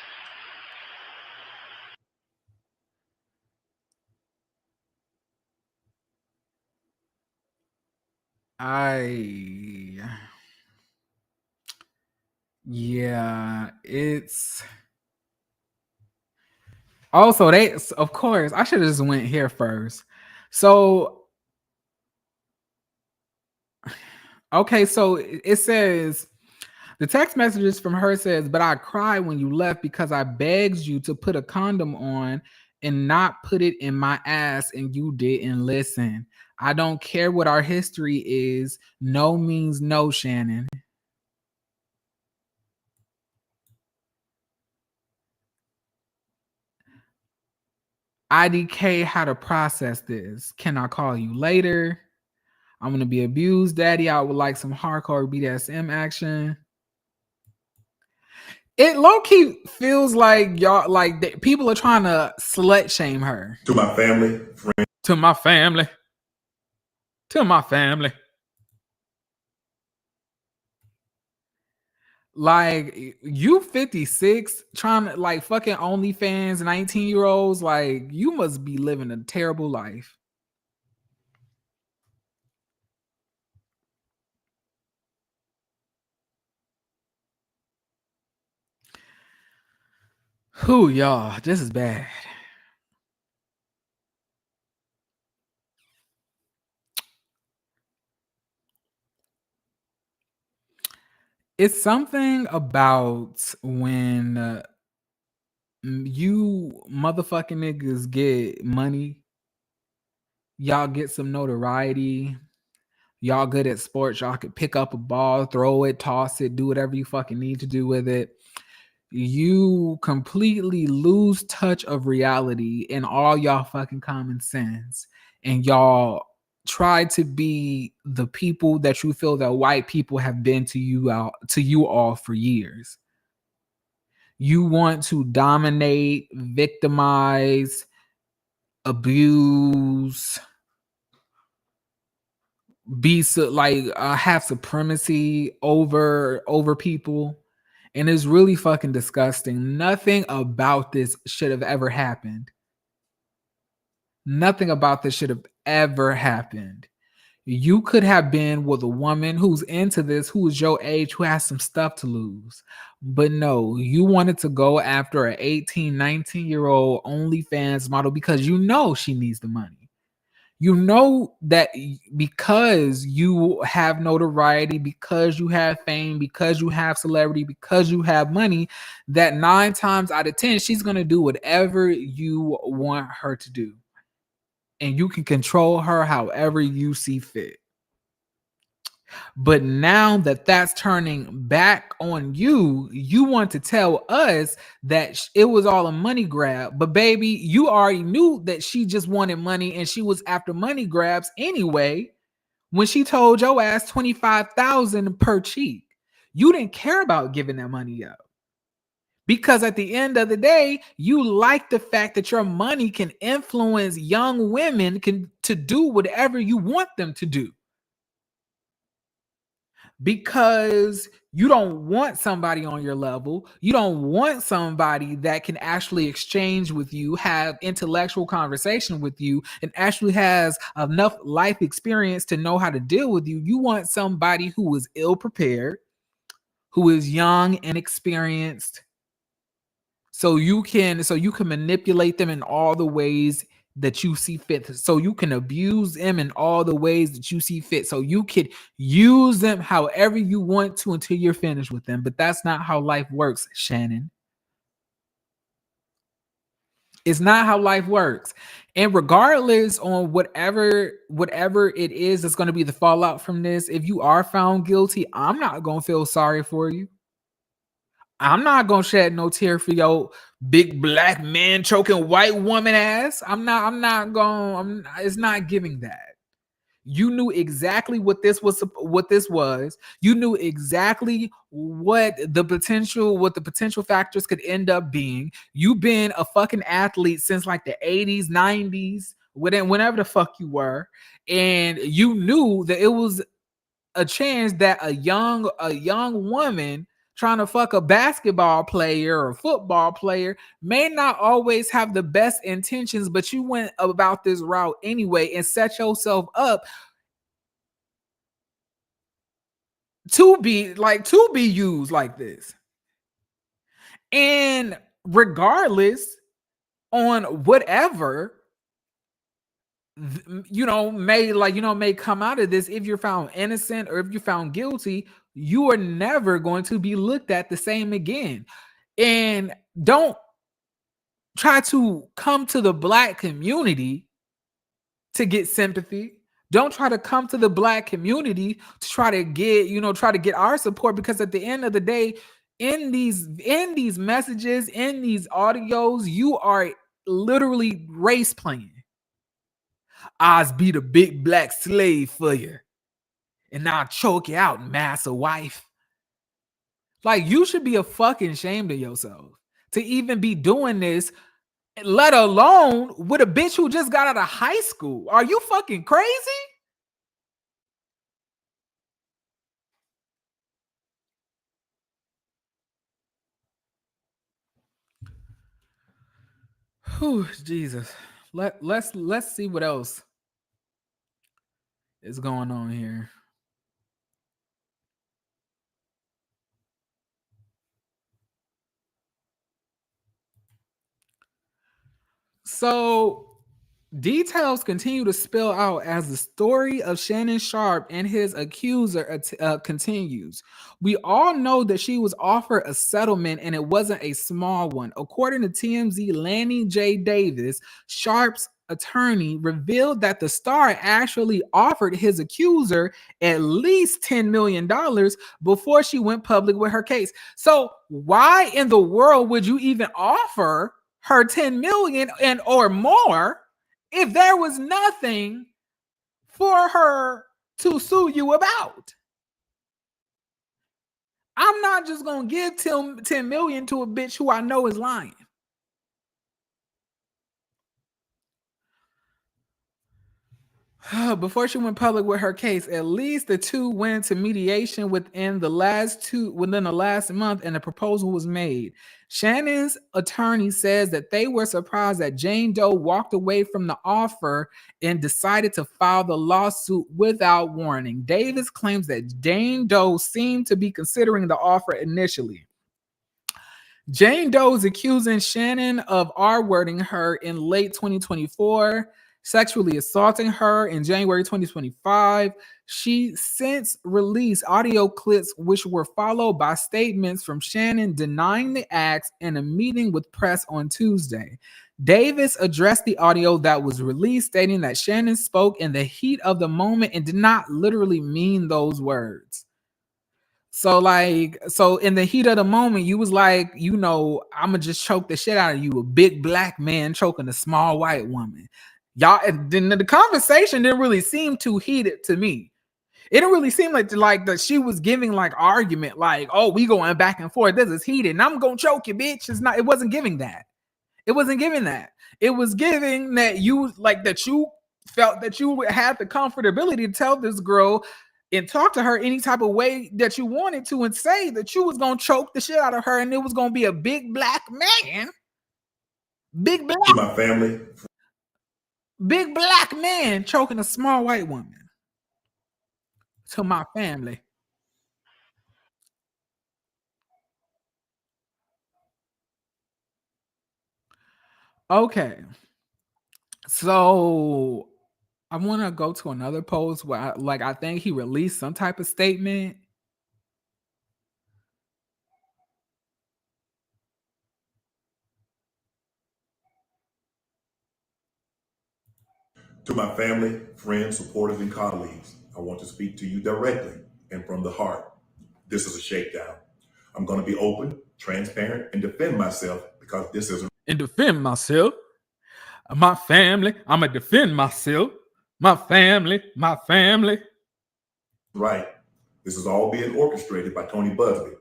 Yeah, it's also of course, I should have just went here first. So, okay, so it says the text messages from her says, but I cried when you left because I begged you to put a condom on and not put it in my ass and you didn't listen. I don't care what our history is. No means no, Shannon. IDK, how to process this. Can I call you later? I'm gonna be abused, daddy. I would like some hardcore BDSM action. It low-key feels like y'all, like people are trying to slut shame her. To my family, friends. To my family. To my family. Like, you 56 trying to like fucking OnlyFans 19-year-olds, like you must be living a terrible life. Who, y'all? This is bad. It's something about when you motherfucking niggas get money, y'all get some notoriety, y'all good at sports, y'all could pick up a ball, throw it, toss it, do whatever you fucking need to do with it. You completely lose touch of reality and all y'all fucking common sense, and y'all try to be the people that you feel that white people have been to you all for years. You want to dominate, victimize, abuse, be have supremacy over people. And it's really fucking disgusting. Nothing about this should have ever happened. Nothing about this should have ever happened. You could have been with a woman who's into this, who is your age, who has some stuff to lose. But no, you wanted to go after an 18, 19-year-old OnlyFans model because you know she needs the money. You know that because you have notoriety, because you have fame, because you have celebrity, because you have money, that 9 times out of 10, she's going to do whatever you want her to do. And you can control her however you see fit. But now that that's turning back on you, you want to tell us that it was all a money grab. But baby, you already knew that she just wanted money and she was after money grabs anyway. When she told your ass $25,000 per cheek, you didn't care about giving that money up. Because at the end of the day, you like the fact that your money can influence young women to do whatever you want them to do. Because you don't want somebody on your level. You don't want somebody that can actually exchange with you, have intellectual conversation with you, and actually has enough life experience to know how to deal with you. You want somebody who is ill-prepared, who is young and experienced, so you can manipulate them in all the ways that you see fit. So you can abuse them in all the ways that you see fit. So you could use them however you want to until you're finished with them. But that's not how life works, Shannon. It's not how life works. And regardless on whatever it is that's going to be the fallout from this, if you are found guilty, I'm not going to feel sorry for you. I'm not gonna shed no tear for your big black man choking white woman ass. It's not giving that. You knew exactly what this was. You knew exactly what the potential factors could end up being. You've been a fucking athlete since like the 80s, 90s, whenever the fuck you were. And you knew that it was a chance that a young woman trying to fuck a basketball player or a football player may not always have the best intentions, but you went about this route anyway and set yourself up to be used like this. And regardless on whatever may come out of this, if you're found innocent or if you're found guilty, you are never going to be looked at the same again. And don't try to come to the black community to get sympathy. Don't try to come to the black community to try to get our support, because at the end of the day, in these messages, in these audios, you are literally race playing. Oz be the big black slave for you, and I'll choke you out, massa wife. Like, you should be a fucking ashamed of yourself to even be doing this, let alone with a bitch who just got out of high school. Are you fucking crazy? Whew, Jesus. Let's see what else is going on here. So details continue to spill out as the story of Shannon Sharpe and his accuser continues. We all know that she was offered a settlement and it wasn't a small one. According to TMZ, Lanny J. Davis, Sharpe's attorney, revealed that the star actually offered his accuser at least $10 million before she went public with her case. So why in the world would you even offer her 10 million and or more if there was nothing for her to sue you about? I'm not just gonna give 10 million to a bitch who I know is lying. Before she went public with her case, at least the two went to mediation within the last month, and a proposal was made. Shannon's attorney says that they were surprised that Jane Doe walked away from the offer and decided to file the lawsuit without warning. Davis claims that Jane Doe seemed to be considering the offer initially. Jane Doe is accusing Shannon of R-wording her in late 2024, sexually assaulting her in January 2025. She since released audio clips which were followed by statements from Shannon denying the acts in a meeting with press on Tuesday. Davis addressed the audio that was released, stating that Shannon spoke in the heat of the moment and did not literally mean those words. So in the heat of the moment, you was like, I'm gonna just choke the shit out of you, a big black man choking a small white woman. Y'all, then the conversation didn't really seem too heated to me. It didn't really seem like that she was giving like argument, like, oh, we going back and forth. This is heated, and I'm gonna choke you, bitch. It wasn't giving that. It wasn't giving that. It was giving that you felt that you had the comfortability to tell this girl and talk to her any type of way that you wanted to, and say that you was gonna choke the shit out of her, and it was gonna be a big black man, big black man choking a small white woman. To my family. Okay, so I want to go to another post where I think he released some type of statement. To my family, friends, supporters, and colleagues, I want to speak to you directly and from the heart. This is a shakedown. I'm going to be open, transparent, and defend myself because this isn't. And defend myself. My family. I'm going to defend myself. My family. Right. This is all being orchestrated by Tony Busby,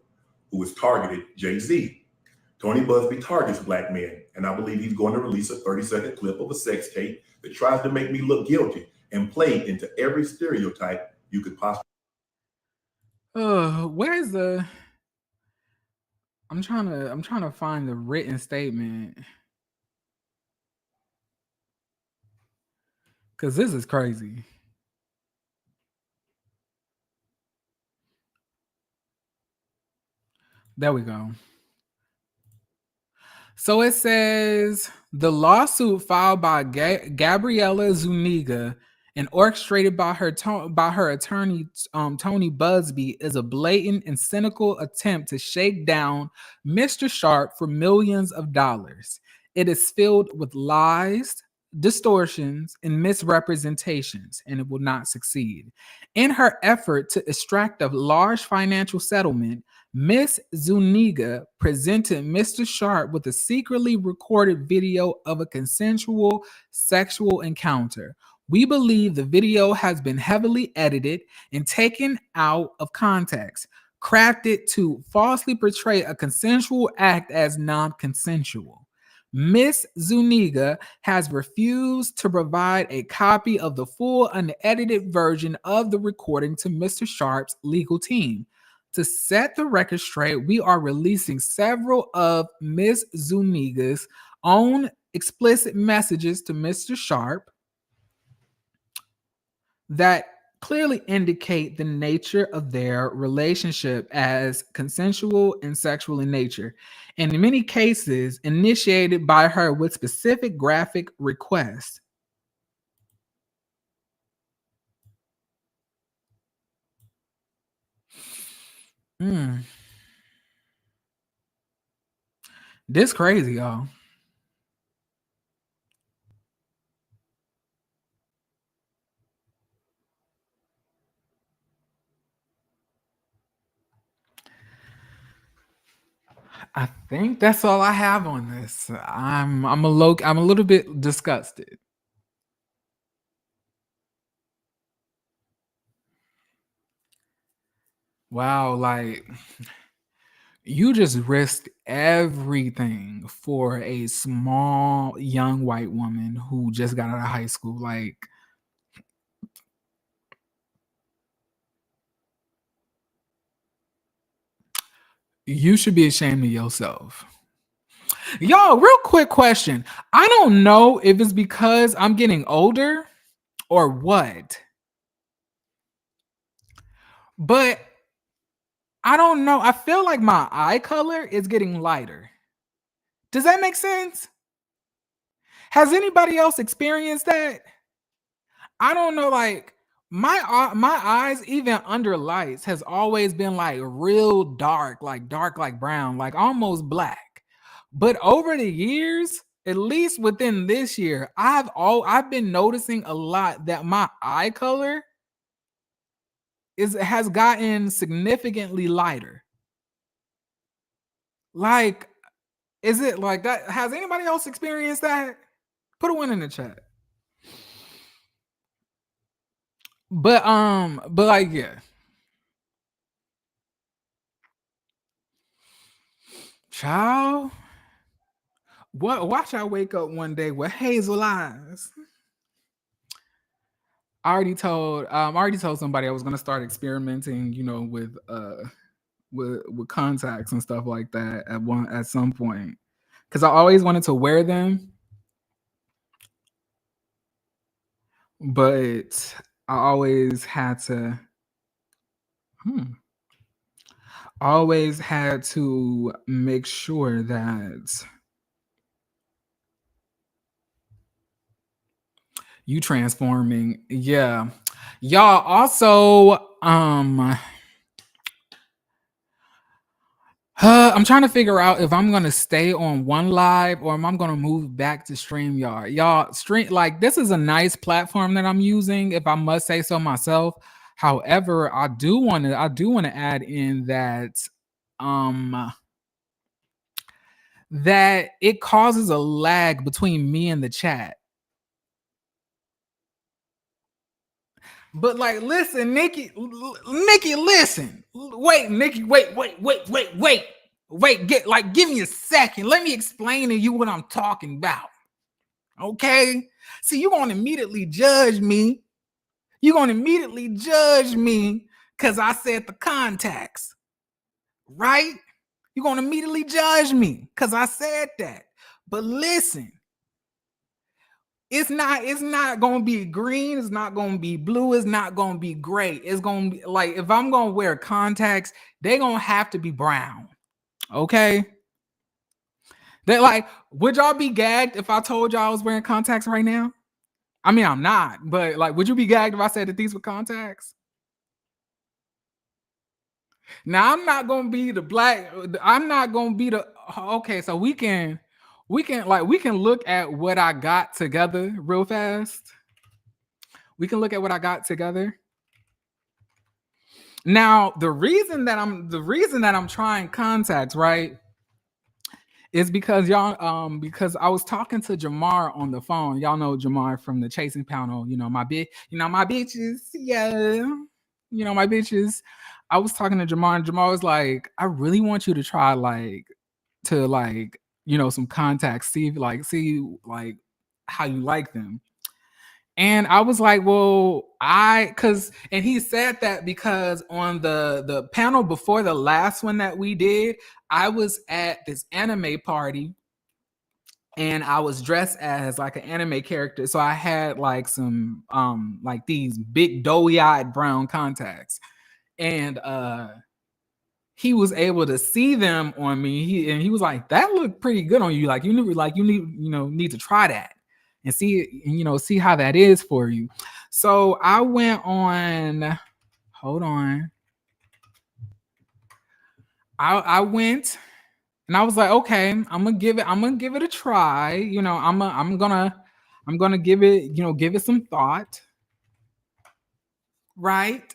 who has targeted Jay-Z. Tony Busby targets black men, and I believe he's going to release a 30-second clip of a sex tape that tries to make me look guilty and play into every stereotype you could possibly. Where's the? I'm trying to find the written statement, because this is crazy. There we go. So it says the lawsuit filed by Gabriella Zuniga and orchestrated by her attorney Tony Busby is a blatant and cynical attempt to shake down Mr. Sharpe for millions of dollars. It is filled with lies, distortions, and misrepresentations, and it will not succeed. In her effort to extract a large financial settlement, Miss Zuniga presented Mr. Sharpe with a secretly recorded video of a consensual sexual encounter. We believe the video has been heavily edited and taken out of context, crafted to falsely portray a consensual act as non-consensual. Miss Zuniga has refused to provide a copy of the full unedited version of the recording to Mr. Sharpe's legal team. To set the record straight, we are releasing several of Miss Zuniga's own explicit messages to Mr. Sharpe that clearly indicate the nature of their relationship as consensual and sexual in nature, and in many cases initiated by her with specific graphic requests. This crazy, y'all. I think that's all I have on this. I'm a little bit disgusted. Wow, like you just risked everything for a small young white woman who just got out of high school. Like, you should be ashamed of yourself. Y'all, real quick question. I don't know if it's because I'm getting older or what, but I don't know. I feel like my eye color is getting lighter. Does that make sense? Has anybody else experienced that? I don't know, like my eyes, even under lights, has always been like real dark like brown, like almost black. But over the years, at least within this year, I've been noticing a lot that my eye color has gotten significantly lighter. Like, is it like that? Has anybody else experienced that? Put a one in the chat. But like, yeah. Child, what? Watch I wake up one day with hazel eyes. I already told somebody I was gonna start experimenting, you know, with contacts and stuff like that at some point, because I always wanted to wear them, but I always had to. Always had to make sure that you transforming. Yeah. Y'all also I'm trying to figure out if I'm gonna stay on One Live or if I'm gonna move back to StreamYard. Y'all, like this is a nice platform that I'm using, if I must say so myself. However, I do want to add in that that it causes a lag between me and the chat. But like, listen, Nikki, listen. Wait, Nikki, wait. Give me a second. Let me explain to you what I'm talking about. Okay? See, you're gonna immediately judge me. You're gonna immediately judge me because I said the contacts, right? You're gonna immediately judge me because I said that. But listen. It's not gonna be green, it's not gonna be blue, it's not gonna be gray. It's gonna be like, if I'm gonna wear contacts, they're gonna have to be brown. Okay. They're like, would y'all be gagged if I told y'all I was wearing contacts right now? I mean, I'm not, but like, would you be gagged if I said that these were contacts? Now I'm not gonna be the black, I'm not gonna be the okay, so we can look at what I got together real fast. We can look at what I got together. Now, the reason that I'm trying contacts, right, is because because I was talking to Jamar on the phone. Y'all know Jamar from the Chasing Panel, my bitches. Yeah. My bitches. I was talking to Jamar, and Jamar was like, I really want you to try some contacts, see how you like them. And I was like, well, and he said that because on the panel before the last one that we did, I was at this anime party and I was dressed as like an anime character. So I had like some like these big doughy-eyed brown contacts. And he was able to see them on me. He was like, that looked pretty good on you. Like you need to try that and see how that is for you. So I went on, hold on. I went and I was like, okay, I'm gonna give it a try. I'm gonna give it some thought. Right.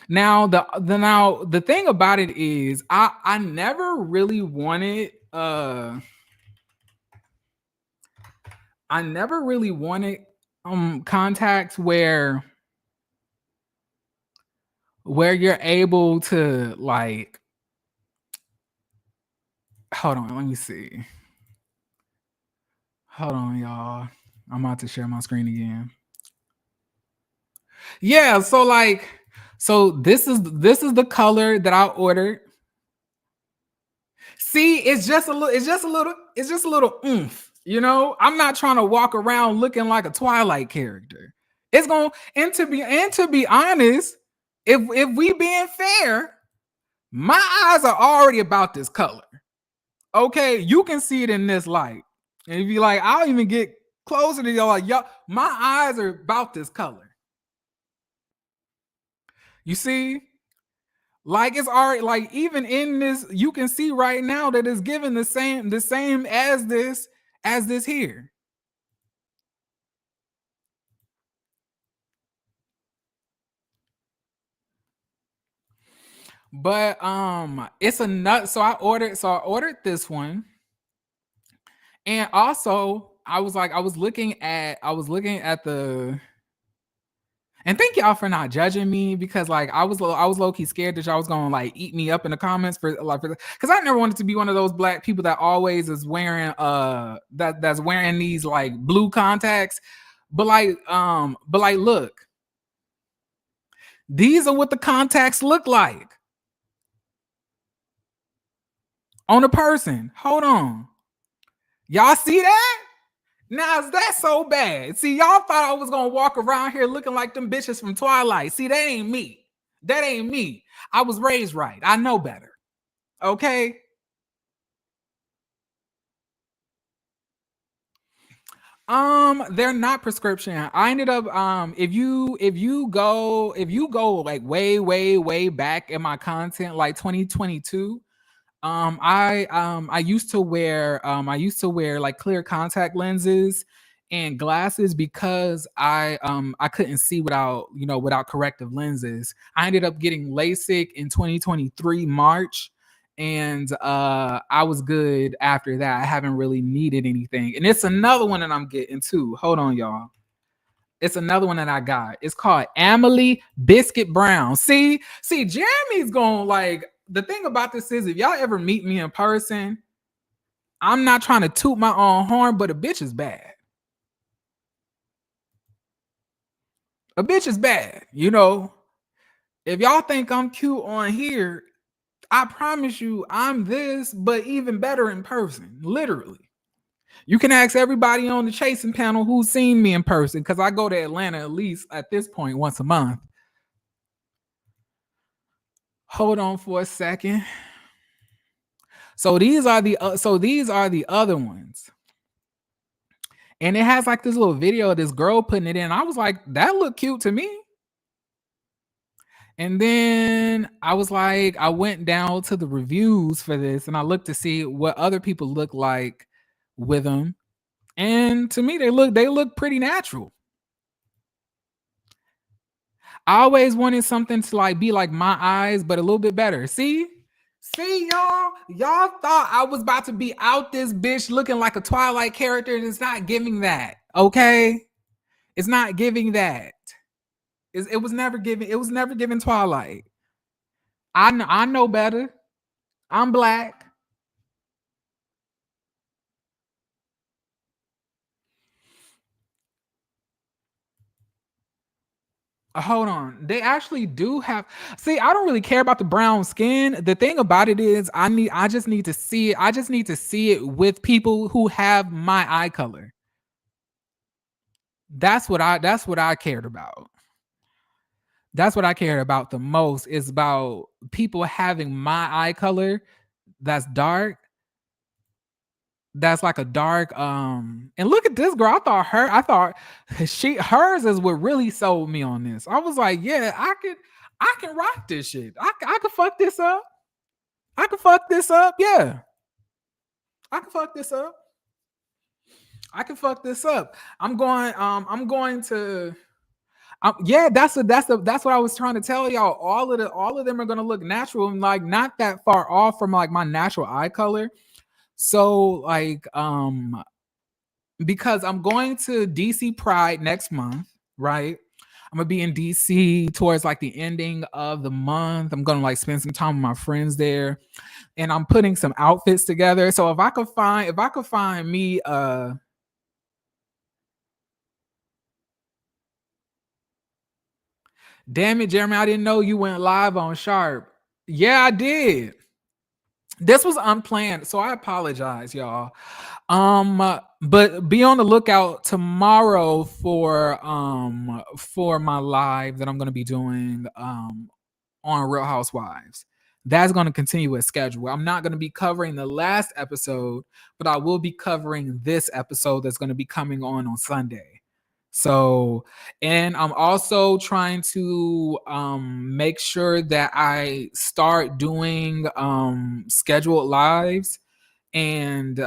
Now the thing about it is I never really wanted contacts where you're able to like, hold on, let me see. Hold on, y'all. I'm about to share my screen again. Yeah, so this is the color that I ordered. See, it's just a little oomph, I'm not trying to walk around looking like a Twilight character. It's going to be honest, if we being fair, my eyes are already about this color. Okay, you can see it in this light. And if you like, I'll even get closer to y'all. Y'all, my eyes are about this color. You see? Like it's already, like even in this, you can see right now that it's given the same as this here. But it's a nut. So I ordered this one. And also I was looking at the, and thank y'all for not judging me, because like I was low-key scared that y'all was gonna like eat me up in the comments for because I never wanted to be one of those black people that always is wearing that's wearing these like blue contacts. But look, these are what the contacts look like on a person. Hold on. Y'all see that? Now, is that so bad? See, y'all thought I was going to walk around here looking like them bitches from Twilight. See, that ain't me. That ain't me. I was raised right. I know better. Okay? They're not prescription. I ended up if you go like way back in my content, like 2022, I used to wear like clear contact lenses and glasses because I couldn't see without corrective lenses. I ended up getting LASIK in 2023 March, and I was good after that. I haven't really needed anything. And it's another one that I'm getting too. Hold on, y'all. It's another one that I got. It's called Amelie Biscuit Brown. See, Jeremy's going like, the thing about this is, if y'all ever meet me in person, I'm not trying to toot my own horn, but a bitch is bad. A bitch is bad. If y'all think I'm cute on here, I promise you I'm this, but even better in person. Literally. You can ask everybody on the Chasing panel who's seen me in person, because I go to Atlanta at least at this point once a month. Hold on for a second. So these are the other ones. And it has like this little video of this girl putting it in. I was like, that looked cute to me. And then I was like, I went down to the reviews for this and I looked to see what other people look like with them. And to me, they look pretty natural. I always wanted something to like be like my eyes, but a little bit better. See, y'all thought I was about to be out this bitch looking like a Twilight character, and it's not giving that. Okay, it's not giving that. It was never giving. It was never giving Twilight. I know better. I'm black. Hold on. They actually do have. See, I don't really care about the brown skin. The thing about it is I just need to see it. I just need to see it with people who have my eye color. That's what I cared about. That's what I cared about the most, is about people having my eye color that's dark. That's like a dark and look at this girl. I thought hers is what really sold me on this. I was like, yeah, I can rock this shit. I could fuck this up. I could fuck this up. Yeah. I can fuck this up. I can fuck this up. I'm going to yeah, that's what I was trying to tell y'all. All of them are gonna look natural and like not that far off from like my natural eye color. So like because I'm going to DC Pride next month, right? I'm gonna be in DC towards like the ending of the month. I'm gonna like spend some time with my friends there, and I'm putting some outfits together. So if I could find me damn it, Jeremy, I didn't know you went live on Sharpe. Yeah, I did. This was unplanned, so I apologize, y'all. But be on the lookout tomorrow for my live that I'm gonna be doing on Real Housewives. That's gonna continue as scheduled. I'm not gonna be covering the last episode, but I will be covering this episode that's gonna be coming on Sunday. So, and I'm also trying to make sure that I start doing scheduled lives and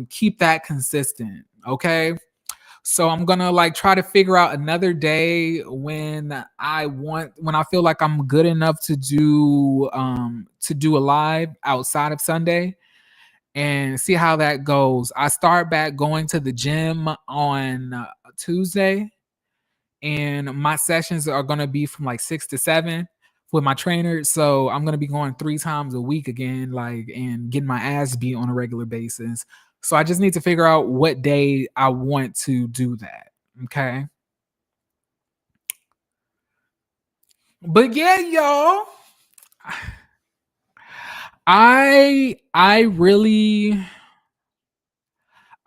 keep that consistent. Okay. So I'm gonna like try to figure out another day when I feel like I'm good enough to do a live outside of Sunday and see how that goes. I start back going to the gym on Tuesday, and my sessions are gonna be from like 6 to 7 with my trainer. So I'm gonna be going 3 times a week again, like, and getting my ass beat on a regular basis. So I just need to figure out what day I want to do that. Okay. But yeah, y'all. I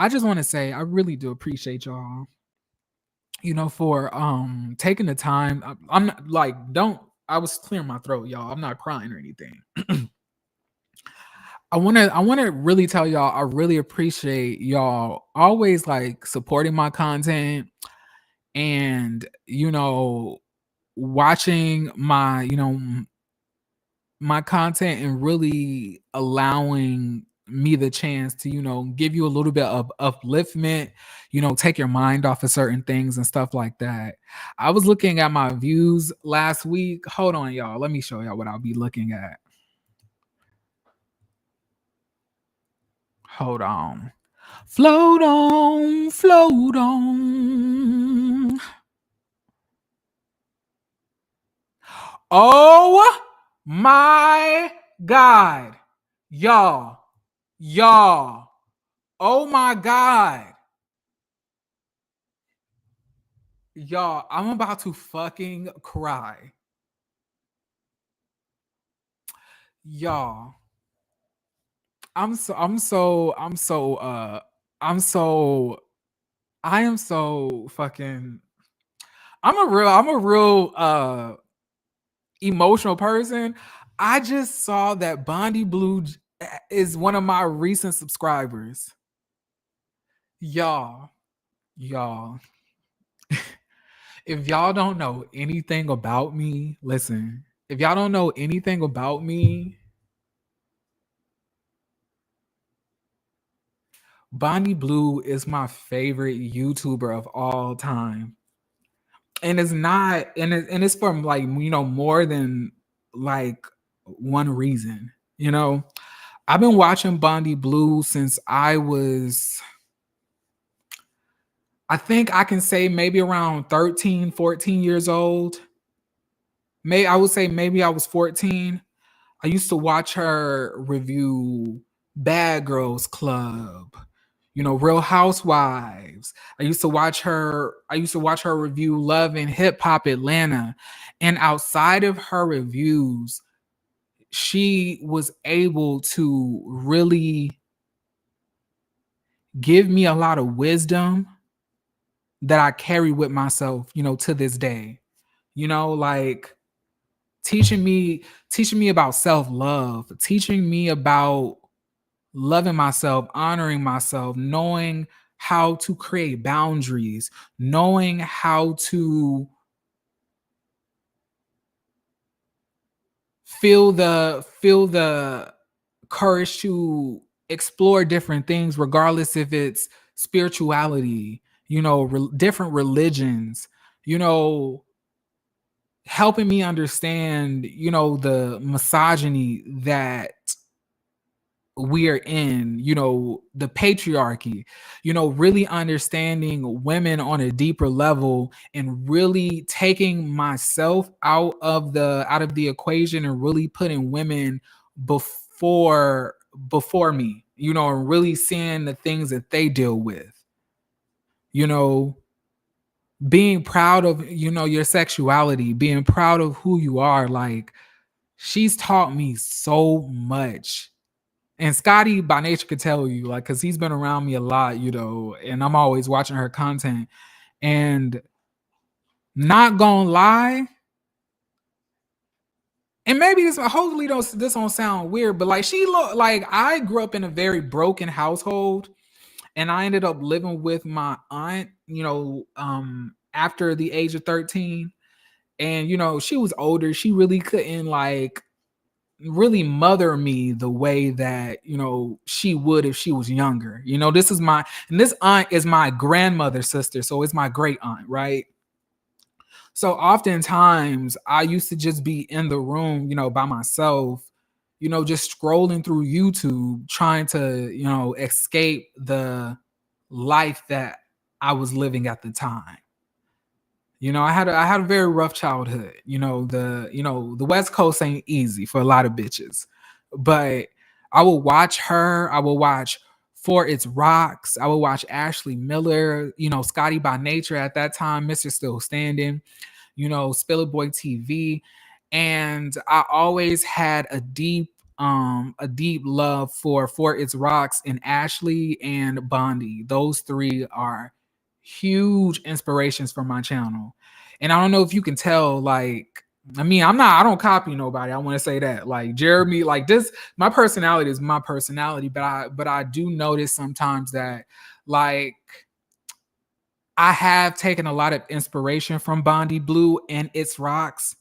just want to say I really do appreciate y'all, for taking the time. I'm not like, I was clearing my throat, y'all. I'm not crying or anything. I want to really tell y'all I really appreciate y'all always like supporting my content and watching my my content and really allowing me the chance to give you a little bit of upliftment, take your mind off of certain things and stuff like that. I was looking at my views last week. Hold on, y'all. Let me show y'all what I'll be looking at. Hold on. Float on, float on. Oh my God. Y'all. Oh my God. Y'all, I'm about to fucking cry. Y'all. I am so fucking I'm a real emotional person. I just saw that Bondi Blue is one of my recent subscribers. Y'all. If y'all don't know anything about me, listen. If y'all don't know anything about me, Bondi Blue is my favorite YouTuber of all time. and it's not, and it's from like, you know, more than like one reason. You know, I've been watching Bondi Blue since I think I can say maybe around 13, 14 years old. I would say maybe I was 14. I used to watch her review Bad Girls Club, you know, Real Housewives. I used to watch her review Love and Hip Hop Atlanta. And outside of her reviews, she was able to really give me a lot of wisdom that I carry with myself, you know, to this day. You know, like teaching me about self-love, teaching me about loving myself, honoring myself, knowing how to create boundaries, knowing how to feel the courage to explore different things, regardless if it's spirituality, you know, different religions, you know, helping me understand, you know, the misogyny that we're in, you know, the patriarchy, you know, really understanding women on a deeper level and really taking myself out of the equation and really putting women before me, you know, and really seeing the things that they deal with, you know, being proud of, you know, your sexuality, being proud of who you are. Like, she's taught me so much. And Scotty by nature could tell you, like, because he's been around me a lot, you know, and I'm always watching her content. And not gonna lie, and maybe hopefully this don't sound weird, but like like I grew up in a very broken household, and I ended up living with my aunt, you know, after the age of 13. And you know, she was older. She really couldn't like really mother me the way that, you know, she would if she was younger. You know, this aunt is my grandmother's sister, so it's my great aunt, right? So oftentimes I used to just be in the room, you know, by myself, you know, just scrolling through YouTube, trying to, you know, escape the life that I was living at the time. You know, I had a very rough childhood. You know, the West Coast ain't easy for a lot of bitches. But I will watch her, I will watch For Its Rocks, I will watch Ashley Miller, you know, Scotty by Nature at that time, Mr. Still Standing, you know, Spiller Boy TV. And I always had a deep love for Its Rocks and Ashley and Bondi. Those three are huge inspirations for my channel. And I don't know if you can tell, like, I mean, I don't copy nobody. I want to say that. Like Jeremy, like this, my personality is my personality, but I do notice sometimes that like I have taken a lot of inspiration from Bondi Blue and Its Rocks,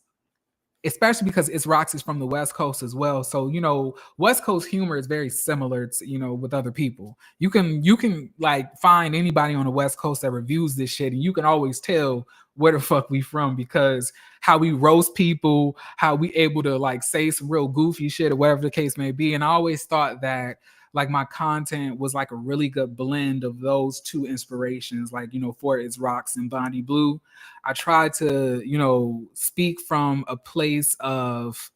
especially because Its Rocks is from the West Coast as well. So, you know, West Coast humor is very similar to, you know, with other people. You can like find anybody on the West Coast that reviews this shit, and you can always tell where the fuck we from, because how we roast people, how we able to like say some real goofy shit or whatever the case may be. And I always thought that like my content was like a really good blend of those two inspirations, like, you know, For Its Rocks and Bondi Blue. I try to, you know, speak from a place of,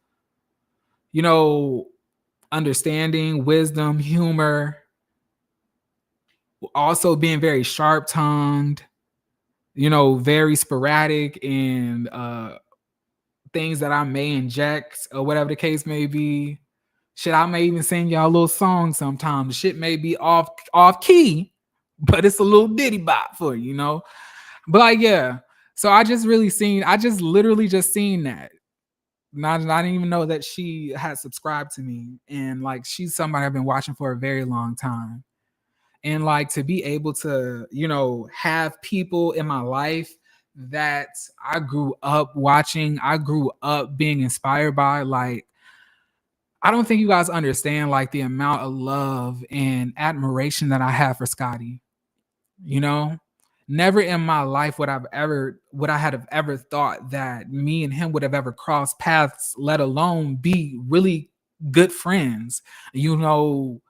you know, understanding, wisdom, humor, also being very sharp tongued, you know, very sporadic in things that I may inject or whatever the case may be. Shit, I may even sing y'all a little song sometimes. The shit may be off key, but it's a little ditty bop for you, you know. But like, yeah. So I just literally just seen that. I didn't even know that she had subscribed to me. And like, she's somebody I've been watching for a very long time. And like, to be able to, you know, have people in my life that I grew up watching, I grew up being inspired by, like, I don't think you guys understand like the amount of love and admiration that I have for Scotty, you know? Never in my life would I have ever thought that me and him would have ever crossed paths, let alone be really good friends, you know,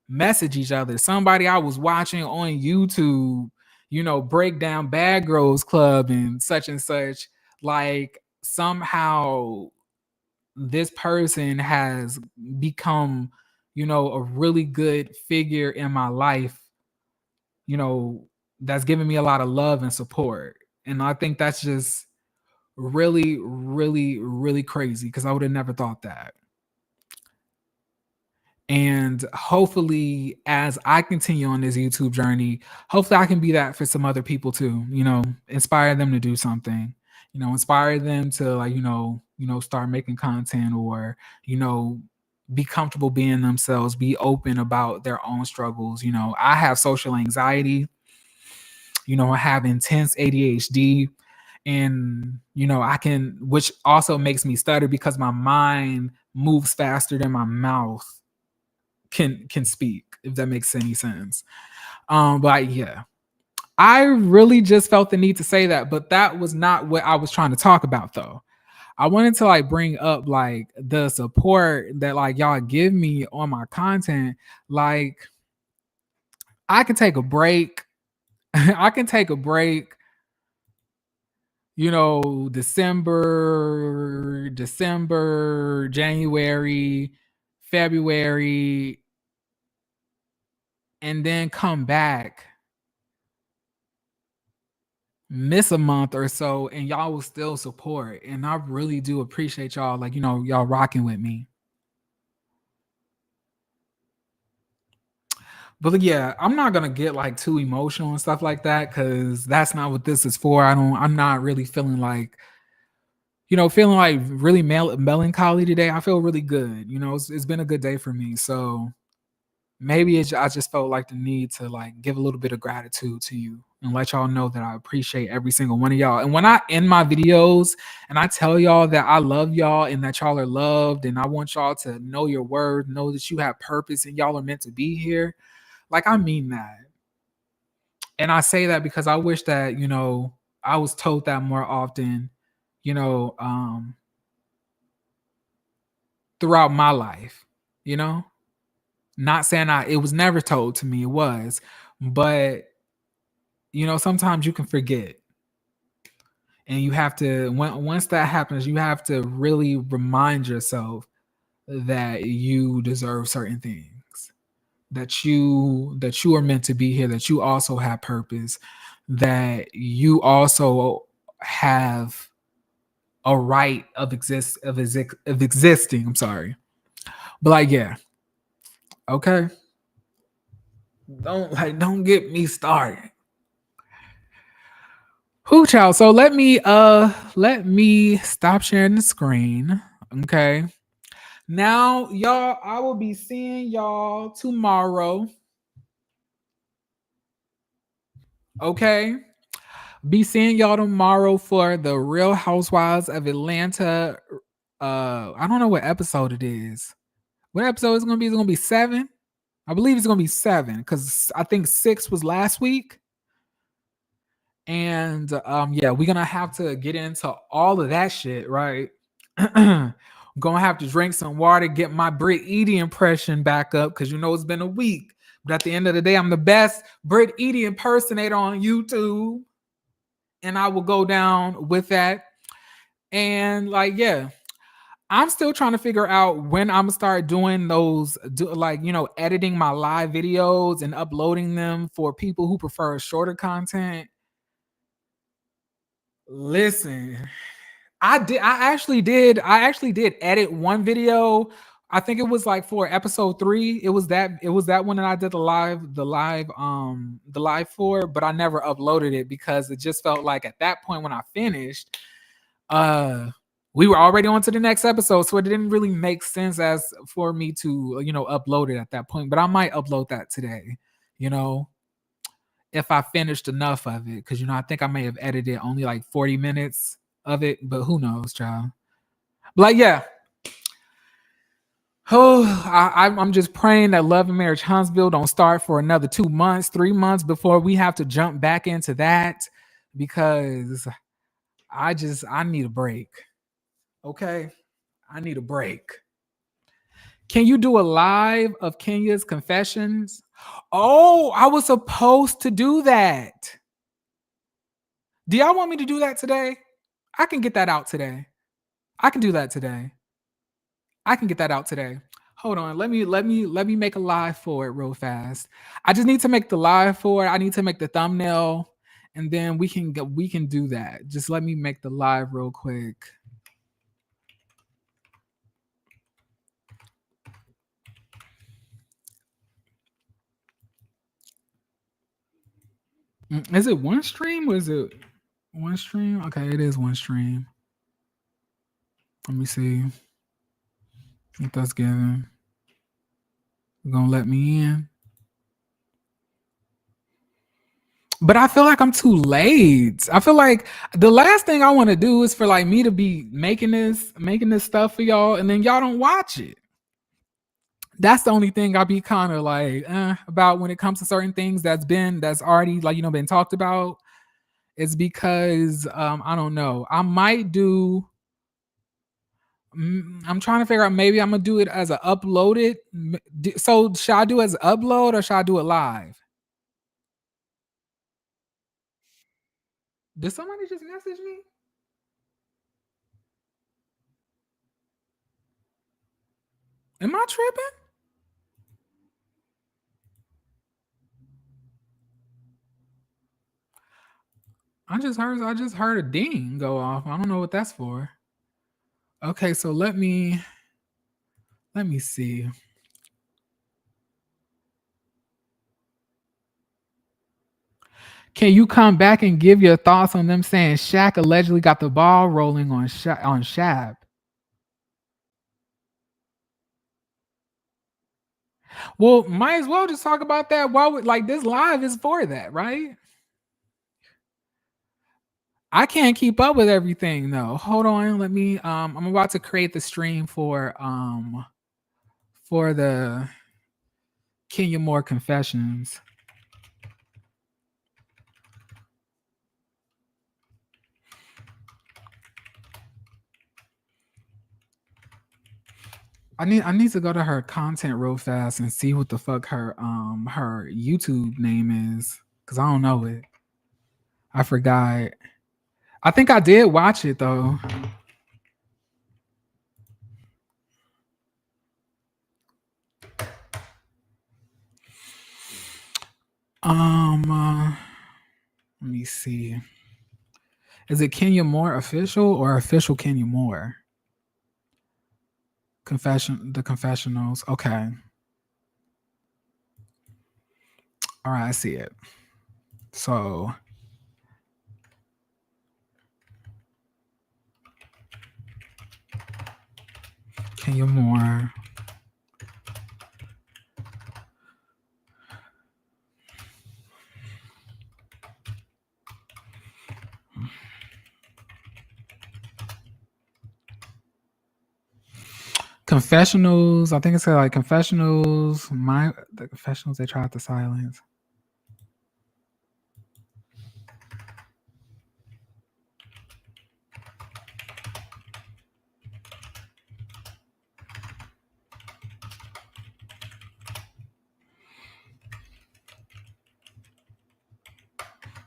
message each other. Somebody I was watching on YouTube, you know, break down Bad Girls Club and such, like somehow this person has become, you know, a really good figure in my life, you know, that's giving me a lot of love and support. And I think that's just really, really, really crazy because I would have never thought that. And hopefully, as I continue on this YouTube journey, hopefully I can be that for some other people too, you know, inspire them to do something, you know, inspire them to like, you know, start making content or, you know, be comfortable being themselves, be open about their own struggles. You know, I have social anxiety, you know, I have intense ADHD, and you know, which also makes me stutter because my mind moves faster than my mouth can speak, if that makes any sense. But yeah, I really just felt the need to say that, but that was not what I was trying to talk about though. I wanted to like bring up like the support that like y'all give me on my content. Like I can take a break. I can take a break, you know, December, January, February, and then come back, miss a month or so, and y'all will still support. And I really do appreciate y'all, like, you know, y'all rocking with me. But yeah, I'm not gonna get like too emotional and stuff like that because that's not what this is for. I'm not really feeling like, you know, feeling like really melancholy today. I feel really good. You know, it's been a good day for me. So maybe I just felt like the need to like give a little bit of gratitude to you and let y'all know that I appreciate every single one of y'all. And when I end my videos and I tell y'all that I love y'all and that y'all are loved and I want y'all to know your word, know that you have purpose and y'all are meant to be here, like I mean that. And I say that because I wish that, you know, I was told that more often, you know, throughout my life, you know? Not saying it was never told to me, it was, but you know, sometimes you can forget. And you have to once that happens, you have to really remind yourself that you deserve certain things. That you are meant to be here, that you also have purpose, that you also have a right of existing. I'm sorry. But like, yeah. Okay. Don't get me started. Who child? So let me stop sharing the screen. Okay. Now, y'all, I will be seeing y'all tomorrow. Okay. Be seeing y'all tomorrow for the Real Housewives of Atlanta. I don't know what episode it is. What episode is it gonna be? It's gonna be 7. I believe it's gonna be 7 because I think 6 was last week. And yeah, we're gonna have to get into all of that shit, right? Gonna have to drink some water, get my Brit Edie impression back up because you know it's been a week. But at the end of the day, I'm the best Brit Edie impersonator on YouTube, and I will go down with that. And like, yeah, I'm still trying to figure out when I'm gonna start doing those, like, you know, editing my live videos and uploading them for people who prefer shorter content. Listen, I actually did edit one video. I think it was like for episode 3. It was that one that I did the live for, but I never uploaded it because it just felt like at that point when I finished, we were already on to the next episode, so it didn't really make sense as for me to, you know, upload it at that point. But I might upload that today, you know, if I finished enough of it, because you know I think I may have edited only like 40 minutes of it, but who knows, child. But like, yeah, Oh, I'm just praying that Love and Marriage Huntsville don't start for another 2 months, 3 months before we have to jump back into that, because I need a break. Okay, I need a break. Can you do a live of Kenya's confessions? Oh, I was supposed to do that. Do y'all want me to do that today? I can get that out today. I can do that today. I can get that out today. Hold on. Let me make a live for it real fast. I just need to make the live for it. I need to make the thumbnail, and then we can do that. Just let me make the live real quick. Is it one stream or is it one stream? Okay, it is one stream. Let me see if that's given. You're gonna let me in. But I feel like I'm too late. I feel like the last thing I want to do is for like me to be making this stuff for y'all, and then y'all don't watch it. That's the only thing I'll be kind of like about when it comes to certain things that's already like, you know, been talked about. It's because I don't know. I might do. I'm trying to figure out, maybe I'm gonna do it as an uploaded. So should I do it as an upload or should I do it live? Did somebody just message me? Am I tripping? I just heard a ding go off. I don't know what that's for. Okay, so let me see. Can you come back and give your thoughts on them saying Shaq allegedly got the ball rolling on Shapp? Well, might as well just talk about that. Why would, like, this live is for that, right? I can't keep up with everything though. Hold on, let me I'm about to create the stream for the Kenya Moore confessions. I need to go to her content real fast and see what the fuck her YouTube name is, because I don't know it. I forgot. I think I did watch it though. Let me see. Is it Kenya Moore official or official Kenya Moore? The confessionals. Okay. All right, I see it. So Kenya Moore. Confessionals. I think it's like confessionals. The confessionals they tried to silence.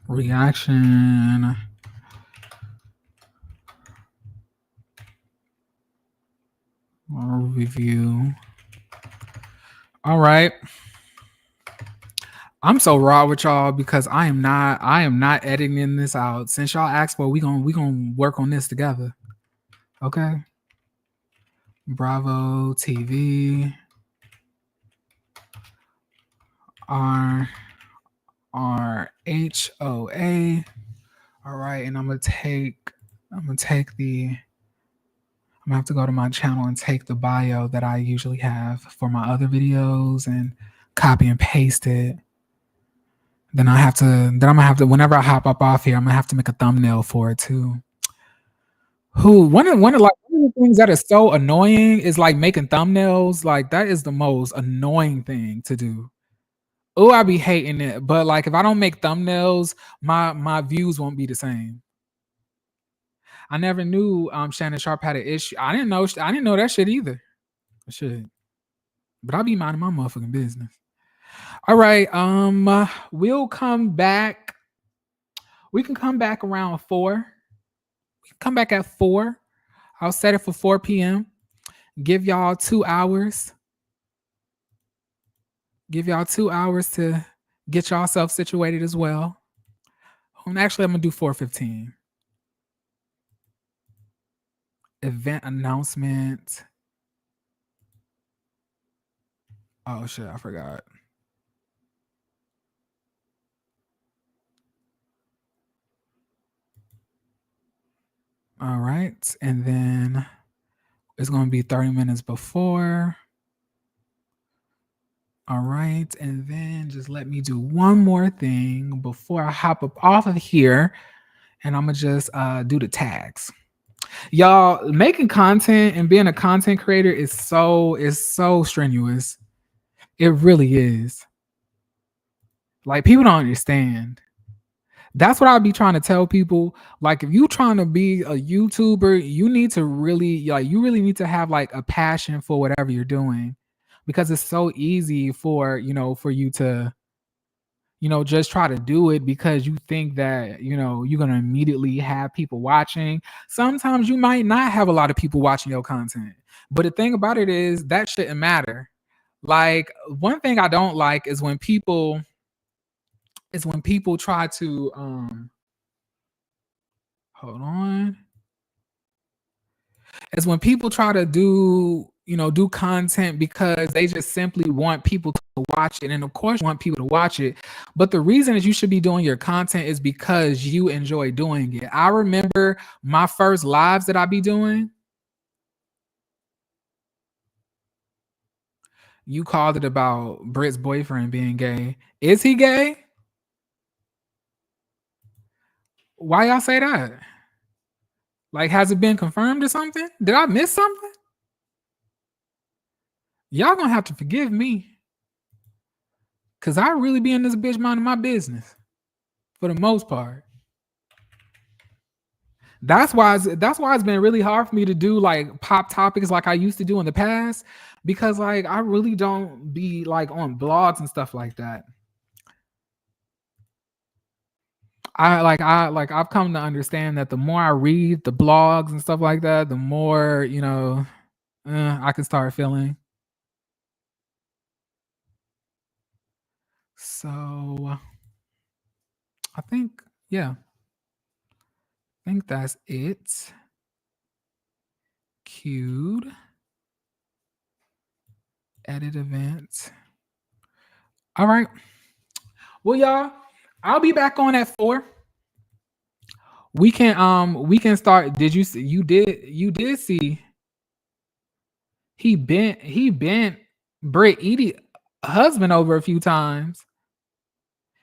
Reaction. Review. All right. I'm so raw with y'all because I am not editing this out. Since y'all asked for, we gonna work on this together. Okay. Bravo TV. RHOA. All right, and I'm gonna have to go to my channel and take the bio that I usually have for my other videos and copy and paste it. Then I'm gonna have to, whenever I hop up off here, I'm gonna have to make a thumbnail for it too. One of the things that is so annoying is like making thumbnails. Like that is the most annoying thing to do. Oh, I be hating it. But like if I don't make thumbnails, my views won't be the same. I never knew Shannon Sharpe had an issue. I didn't know that shit either. Shit. But I be minding my motherfucking business. All right. We'll come back. We can come back around 4. We can come back at 4. I'll set it for 4 p.m. Give y'all 2 hours. Give y'all 2 hours to get yourself situated as well. Actually, I'm gonna do 4:15. Event announcement. Oh shit, I forgot. All right, and then it's gonna be 30 minutes before. All right, and then just let me do one more thing before I hop up off of here, and I'm gonna just do the tags. Y'all, making content and being a content creator is so strenuous. It really is. Like people don't understand. That's what I'll be trying to tell people. Like if you trying to be a YouTuber, you need to really need to have like a passion for whatever you're doing, because it's so easy for you to just try to do it because you think that you're gonna immediately have people watching. Sometimes you might not have a lot of people watching your content, but the thing about it is that shouldn't matter. Like one thing I don't like is when people try to hold on. Is when people try to do content because they just simply want people to watch it, and of course you want people to watch it, but the reason that you should be doing your content is because you enjoy doing it. I remember my first lives that I be doing. You called it about Britt's boyfriend being gay. Is he gay? Why y'all say that? Like, has it been confirmed or something? Did I miss something? Y'all gonna have to forgive me, cause I really be in this bitch minding my business for the most part. That's why it's been really hard for me to do like pop topics like I used to do in the past, because like I really don't be like on blogs and stuff like that. I've come to understand that the more I read the blogs and stuff like that, the more I can start feeling. So I think that's it. Queued. Edit event. All right. Well, y'all, I'll be back on at 4. We can start. Did you see? You did see. He bent Britt Edie husband over a few times.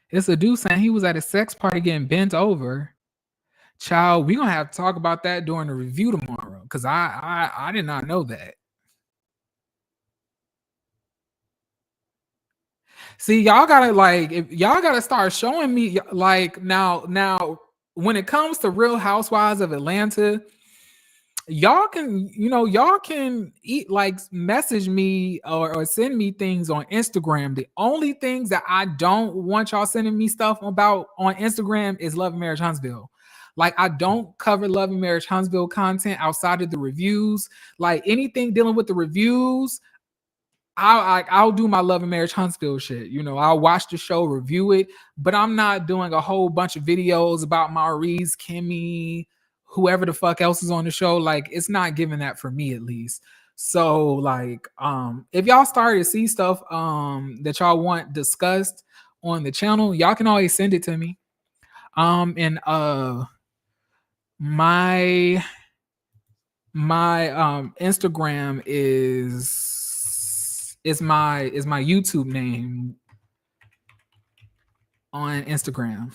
It's a dude saying he was at a sex party getting bent over. Child, we gonna have to talk about that during the review tomorrow, because I did not know that. See, y'all gotta start showing me like now when it comes to Real Housewives of Atlanta, y'all can message me or send me things on Instagram. The only things that I don't want y'all sending me stuff about on Instagram is Love and Marriage Huntsville. Like I don't cover Love and Marriage Huntsville content outside of the reviews. Like anything dealing with the reviews, I'll do my Love and Marriage Huntsville shit. I'll watch the show, review it, but I'm not doing a whole bunch of videos about Maurice, Kimmy, whoever the fuck else is on the show. Like it's not giving that for me, at least. So like if y'all started to see stuff that y'all want discussed on the channel, y'all can always send it to me. And my Instagram is my YouTube name on Instagram.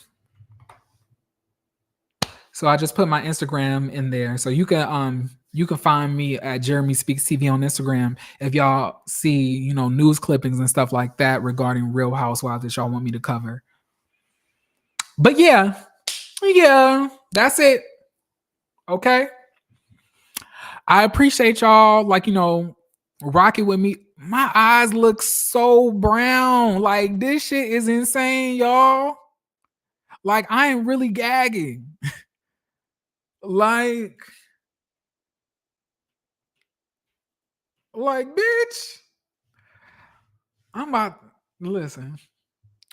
So I just put my Instagram in there. So you can find me at JeremySpeaksTV on Instagram if y'all see, you know, news clippings and stuff like that regarding Real Housewives that y'all want me to cover. But yeah, that's it. Okay. I appreciate y'all, like, you know, rocking with me. My eyes look so brown. Like, this shit is insane, y'all. Like, I am really gagging. like, bitch. I'm about listen.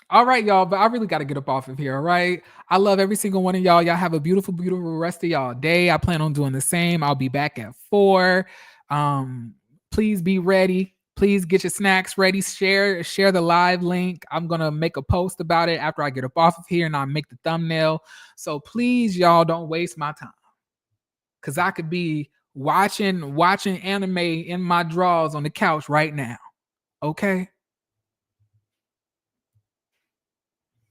All right, y'all, but I really got to get up off of here, all right? I love every single one of y'all. Y'all have a beautiful, beautiful rest of y'all day. I plan on doing the same. I'll be back at 4. Please be ready. Please get your snacks ready. Share the live link. I'm going to make a post about it after I get up off of here, and I'll make the thumbnail. So please, y'all, don't waste my time, because I could be watching anime in my drawers on the couch right now, okay?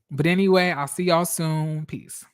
But anyway, I'll see y'all soon. Peace.